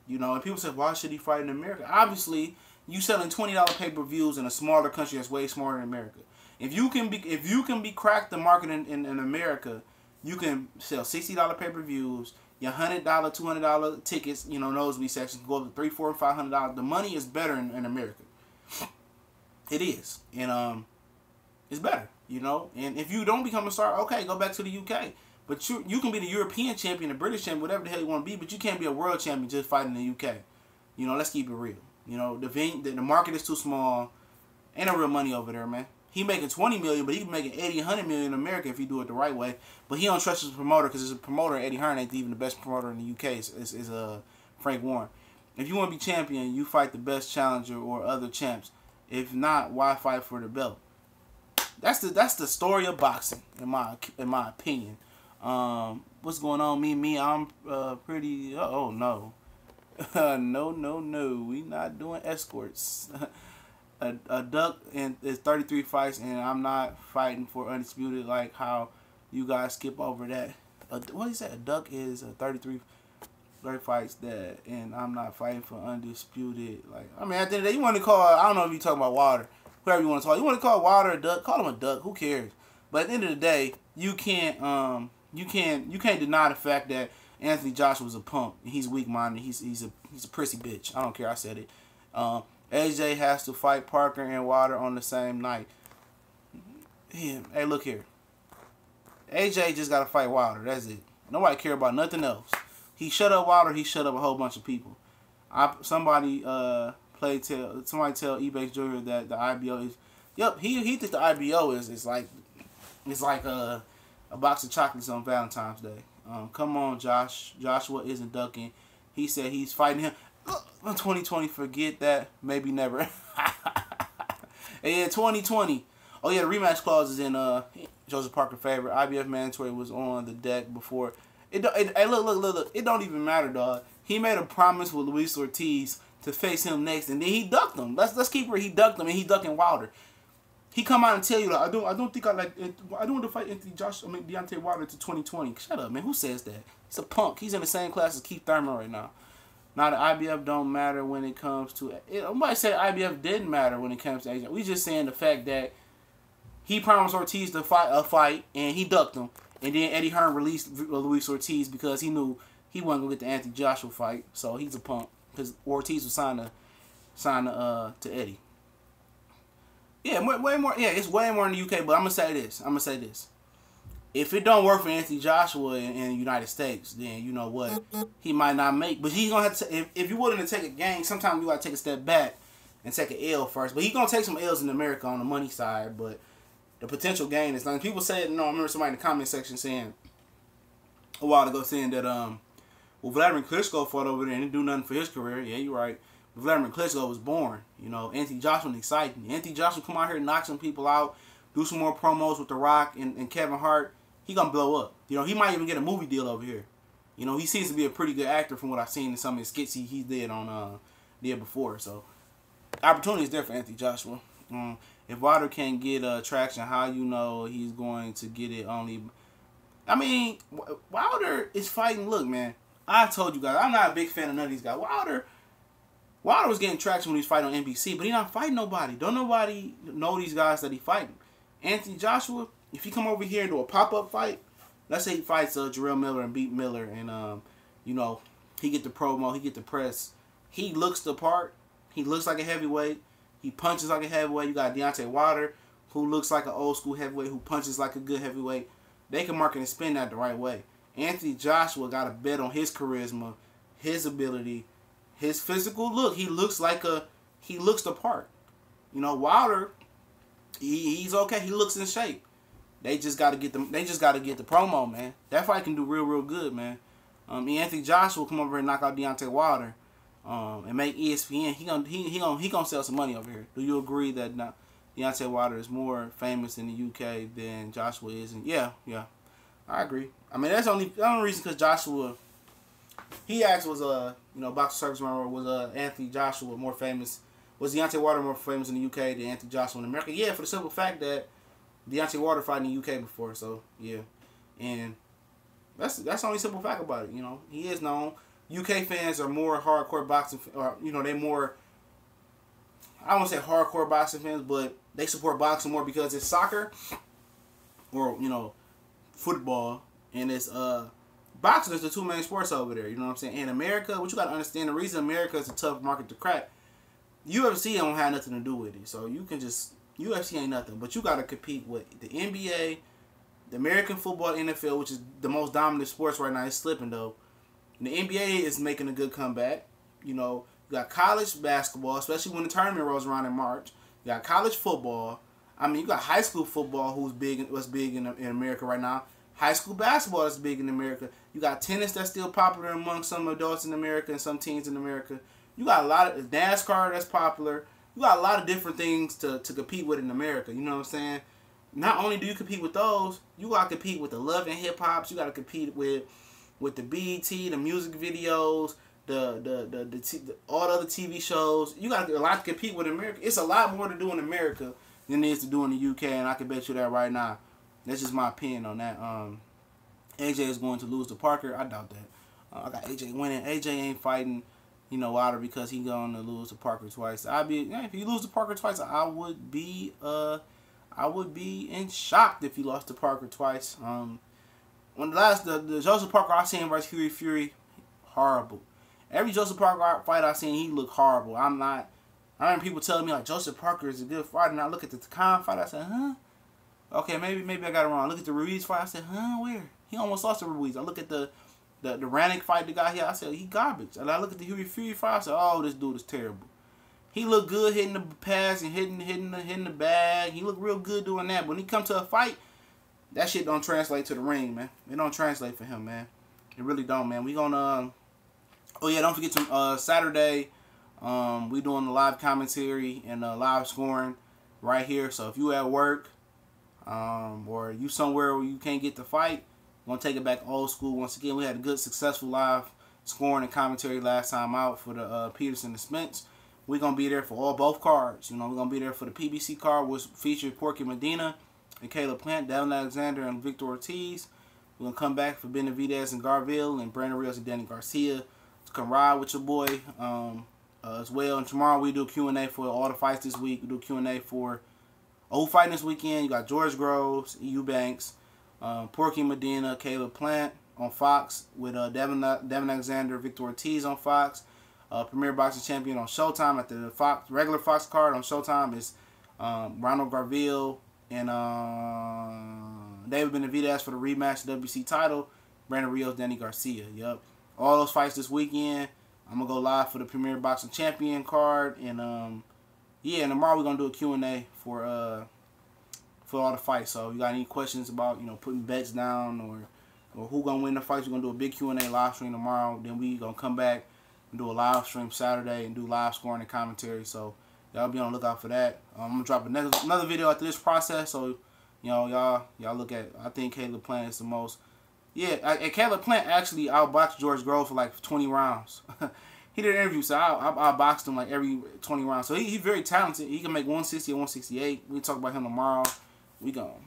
S1: And people say, why should he fight in America? Obviously, you selling $20 pay-per-views in a smaller country that's way smaller than America. If you can be cracked the market in America, you can sell $60 pay-per-views, your $100, $200 tickets, nosebleed sections go up to $300, $400, $500. The money is better in America. It is, and it's better, And if you don't become a star, okay, go back to the UK. But you can be the European champion, the British champion, whatever the hell you want to be, but you can't be a world champion just fighting in the UK. Let's keep it real. The market is too small. Ain't no real money over there, man. He making $20 million, but he can make $80, $100 million in America if he do it the right way. But he don't trust his promoter because his promoter, Eddie Hearn, ain't even the best promoter in the UK. Is Frank Warren. If you want to be champion, you fight the best challenger or other champs. If not, why fight for the belt? That's the story of boxing, in my opinion. What's going on? I'm pretty. Oh no, no. We not doing escorts. A duck is 33 fights, and I'm not fighting for undisputed like how you guys skip over that. What is that? A duck is 30 fights and I'm not fighting for undisputed. Like, at the end of the day, you want to call, I don't know if you're talking about Wilder, whoever you want to call. You want to call Wilder a duck, call him a duck. Who cares? But at the end of the day, you can't deny the fact that Anthony Joshua was a punk. He's weak-minded. He's a prissy bitch. I don't care. I said it. AJ has to fight Parker and Wilder on the same night. Yeah. Hey, look here. AJ just got to fight Wilder. That's it. Nobody care about nothing else. He shut up Wilder. He shut up a whole bunch of people. Somebody tell eBay Jr. that the IBO is. Yep. He thinks the IBO is like a box of chocolates on Valentine's Day. Come on, Josh. Joshua isn't ducking. He said he's fighting him. 2020, forget that. Maybe never. Yeah, 2020. Oh yeah, the rematch clause is in Joseph Parker's favor. IBF mandatory was on the deck before. Look. It don't even matter, dog. He made a promise with Luis Ortiz to face him next, and then he ducked him. Let's keep it. He ducked him, and he ducking Wilder. He come out and tell you, like, I don't want to fight Deontay Wilder to 2020. Shut up, man. Who says that? He's a punk. He's in the same class as Keith Thurman right now. Now, the IBF don't matter when it comes to... Nobody said IBF didn't matter when it comes to AJ. We just saying the fact that he promised Ortiz to fight a fight, and he ducked him. And then Eddie Hearn released Luis Ortiz because he knew he wasn't going to get the Anthony Joshua fight. So he's a punk. Because Ortiz was signed to signed to Eddie. Yeah, way more. Yeah, it's way more in the UK. But I'm gonna say this. If it don't work for Anthony Joshua in the United States, then you know what, he might not make. But he's gonna have to. If you're willing to take a game, sometimes you gotta take a step back and take an L first. But he's gonna take some L's in America on the money side. But the potential gain is nothing. People say, I remember somebody in the comment section saying a while ago saying that well, Vladimir Klitschko fought over there and didn't do nothing for his career. Yeah, you're right. But Vladimir Klitschko was born. Anthony Joshua was exciting. Anthony Joshua come out here and knock some people out, do some more promos with The Rock and Kevin Hart. He gonna blow up. He might even get a movie deal over here. He seems to be a pretty good actor from what I've seen in some of his skits he did on did before. So opportunity is there for Anthony Joshua. If Wilder can't get traction, how you know he's going to get it only? I mean, Wilder is fighting. Look, man, I told you guys, I'm not a big fan of none of these guys. Wilder was getting traction when he was fighting on NBC, but he not fighting nobody. Don't nobody know these guys that he fighting. Anthony Joshua, if he come over here and do a pop-up fight, let's say he fights Jarrell Miller and beat Miller, and he get the promo, he get the press. He looks the part. He looks like a heavyweight. He punches like a heavyweight. You got Deontay Wilder, who looks like an old school heavyweight, who punches like a good heavyweight. They can market and spin that the right way. Anthony Joshua got to bet on his charisma, his ability, his physical look. He looks the part. Wilder, he's okay. He looks in shape. They just got to get them. They just got to get the promo, man. That fight can do real good, man. Anthony Joshua come over here and knock out Deontay Wilder, and make ESPN. He gonna sell some money over here. Do you agree that Deontay Wilder is more famous in the UK than Joshua is? And yeah, I agree. I mean, that's the only reason, because Joshua, he asked was Boxer Circus was Anthony Joshua more famous? Was Deontay Wilder more famous in the UK than Anthony Joshua in America? Yeah, for the simple fact that Deontay Wilder fought in the UK before, so yeah, and that's the only simple fact about it. He is known. UK fans are more hardcore boxing, or they more, I won't say hardcore boxing fans, but they support boxing more because it's soccer or football, and it's boxing is the two main sports over there. You know what I'm saying? In America, what you got to understand, the reason America is a tough market to crack, UFC don't have nothing to do with it. So you can just, UFC ain't nothing, but you got to compete with the NBA, the American football, NFL, which is the most dominant sports right now. It's slipping though. And the NBA is making a good comeback. You got college basketball, especially when the tournament rolls around in March. You got college football. I mean, you got high school football, what's big in America right now. High school basketball is big in America. You got tennis that's still popular among some adults in America and some teens in America. You got a lot of NASCAR that's popular. You got a lot of different things to compete with in America. You know what I'm saying? Not only do you compete with those, you got to compete with the Love and Hip Hops. You got to compete with the BET, the music videos, the all the other TV shows. You got a lot to compete with in America. It's a lot more to do in America than it is to do in the UK, and I can bet you that right now. That's just my opinion on that. AJ is going to lose to Parker. I doubt that. I got AJ winning. AJ ain't fighting, Wilder because he's going to lose to Parker twice. If he lose to Parker twice, I would be in shock if he lost to Parker twice. When the Joseph Parker I seen versus Hughie Fury, horrible. Every Joseph Parker fight I seen, he looked horrible. I remember people telling me like Joseph Parker is a good fighter, and I look at the Khan fight, I said, huh? Okay, maybe I got it wrong. I look at the Ruiz fight, I said, huh, where? He almost lost to Ruiz. I look at the Rannick fight, the guy here, I said, he garbage. And I look at the Hughie Fury fight, I said, oh, this dude is terrible. He looked good hitting the pass and hitting the bag. He looked real good doing that. But when he come to a fight, that shit don't translate to the ring, man. It don't translate for him, man. It really don't, man. We gonna oh yeah, don't forget to Saturday, we doing the live commentary and live scoring right here. So if you at work, or you somewhere where you can't get the fight, we're gonna take it back old school. Once again, we had a good, successful live scoring and commentary last time out for the Peterson and Spence. We're gonna be there for both cards. We're gonna be there for the PBC card, which featured Porky Medina and Caleb Plant, Devin Alexander, and Victor Ortiz. We're gonna come back for Benavidez and Garville, and Brandon Rios and Danny Garcia to come ride with your boy as well. And tomorrow we do Q&A for all the fights this week. We do Q&A for who fighting this weekend. You got George Groves, Eubanks, Porky Medina, Caleb Plant on Fox with Devin Alexander, Victor Ortiz on Fox. Premier Boxing Champion on Showtime at the regular Fox card on Showtime is Ronald Garville and David Benavidez for the rematch WC title. Brandon Rios, Danny Garcia. Yep. All those fights this weekend. I'm going to go live for the Premier Boxing Champion card. And, yeah, and tomorrow we're going to do a Q&A for all the fights. So if you got any questions about, you know, putting bets down or who going to win the fights, we're going to do a big Q&A live stream tomorrow. Then we going to come back and do a live stream Saturday and do live scoring and commentary. So y'all be on the lookout for that. I'm going to drop another video after this process. So, you know, y'all look at, I think Caleb Plant is the most. Yeah, Caleb Plant actually outboxed George Grove for like 20 rounds. He did an interview, so I boxed him like every 20 rounds. So he's very talented. He can make 160 or 168. We talk about him tomorrow. We gone.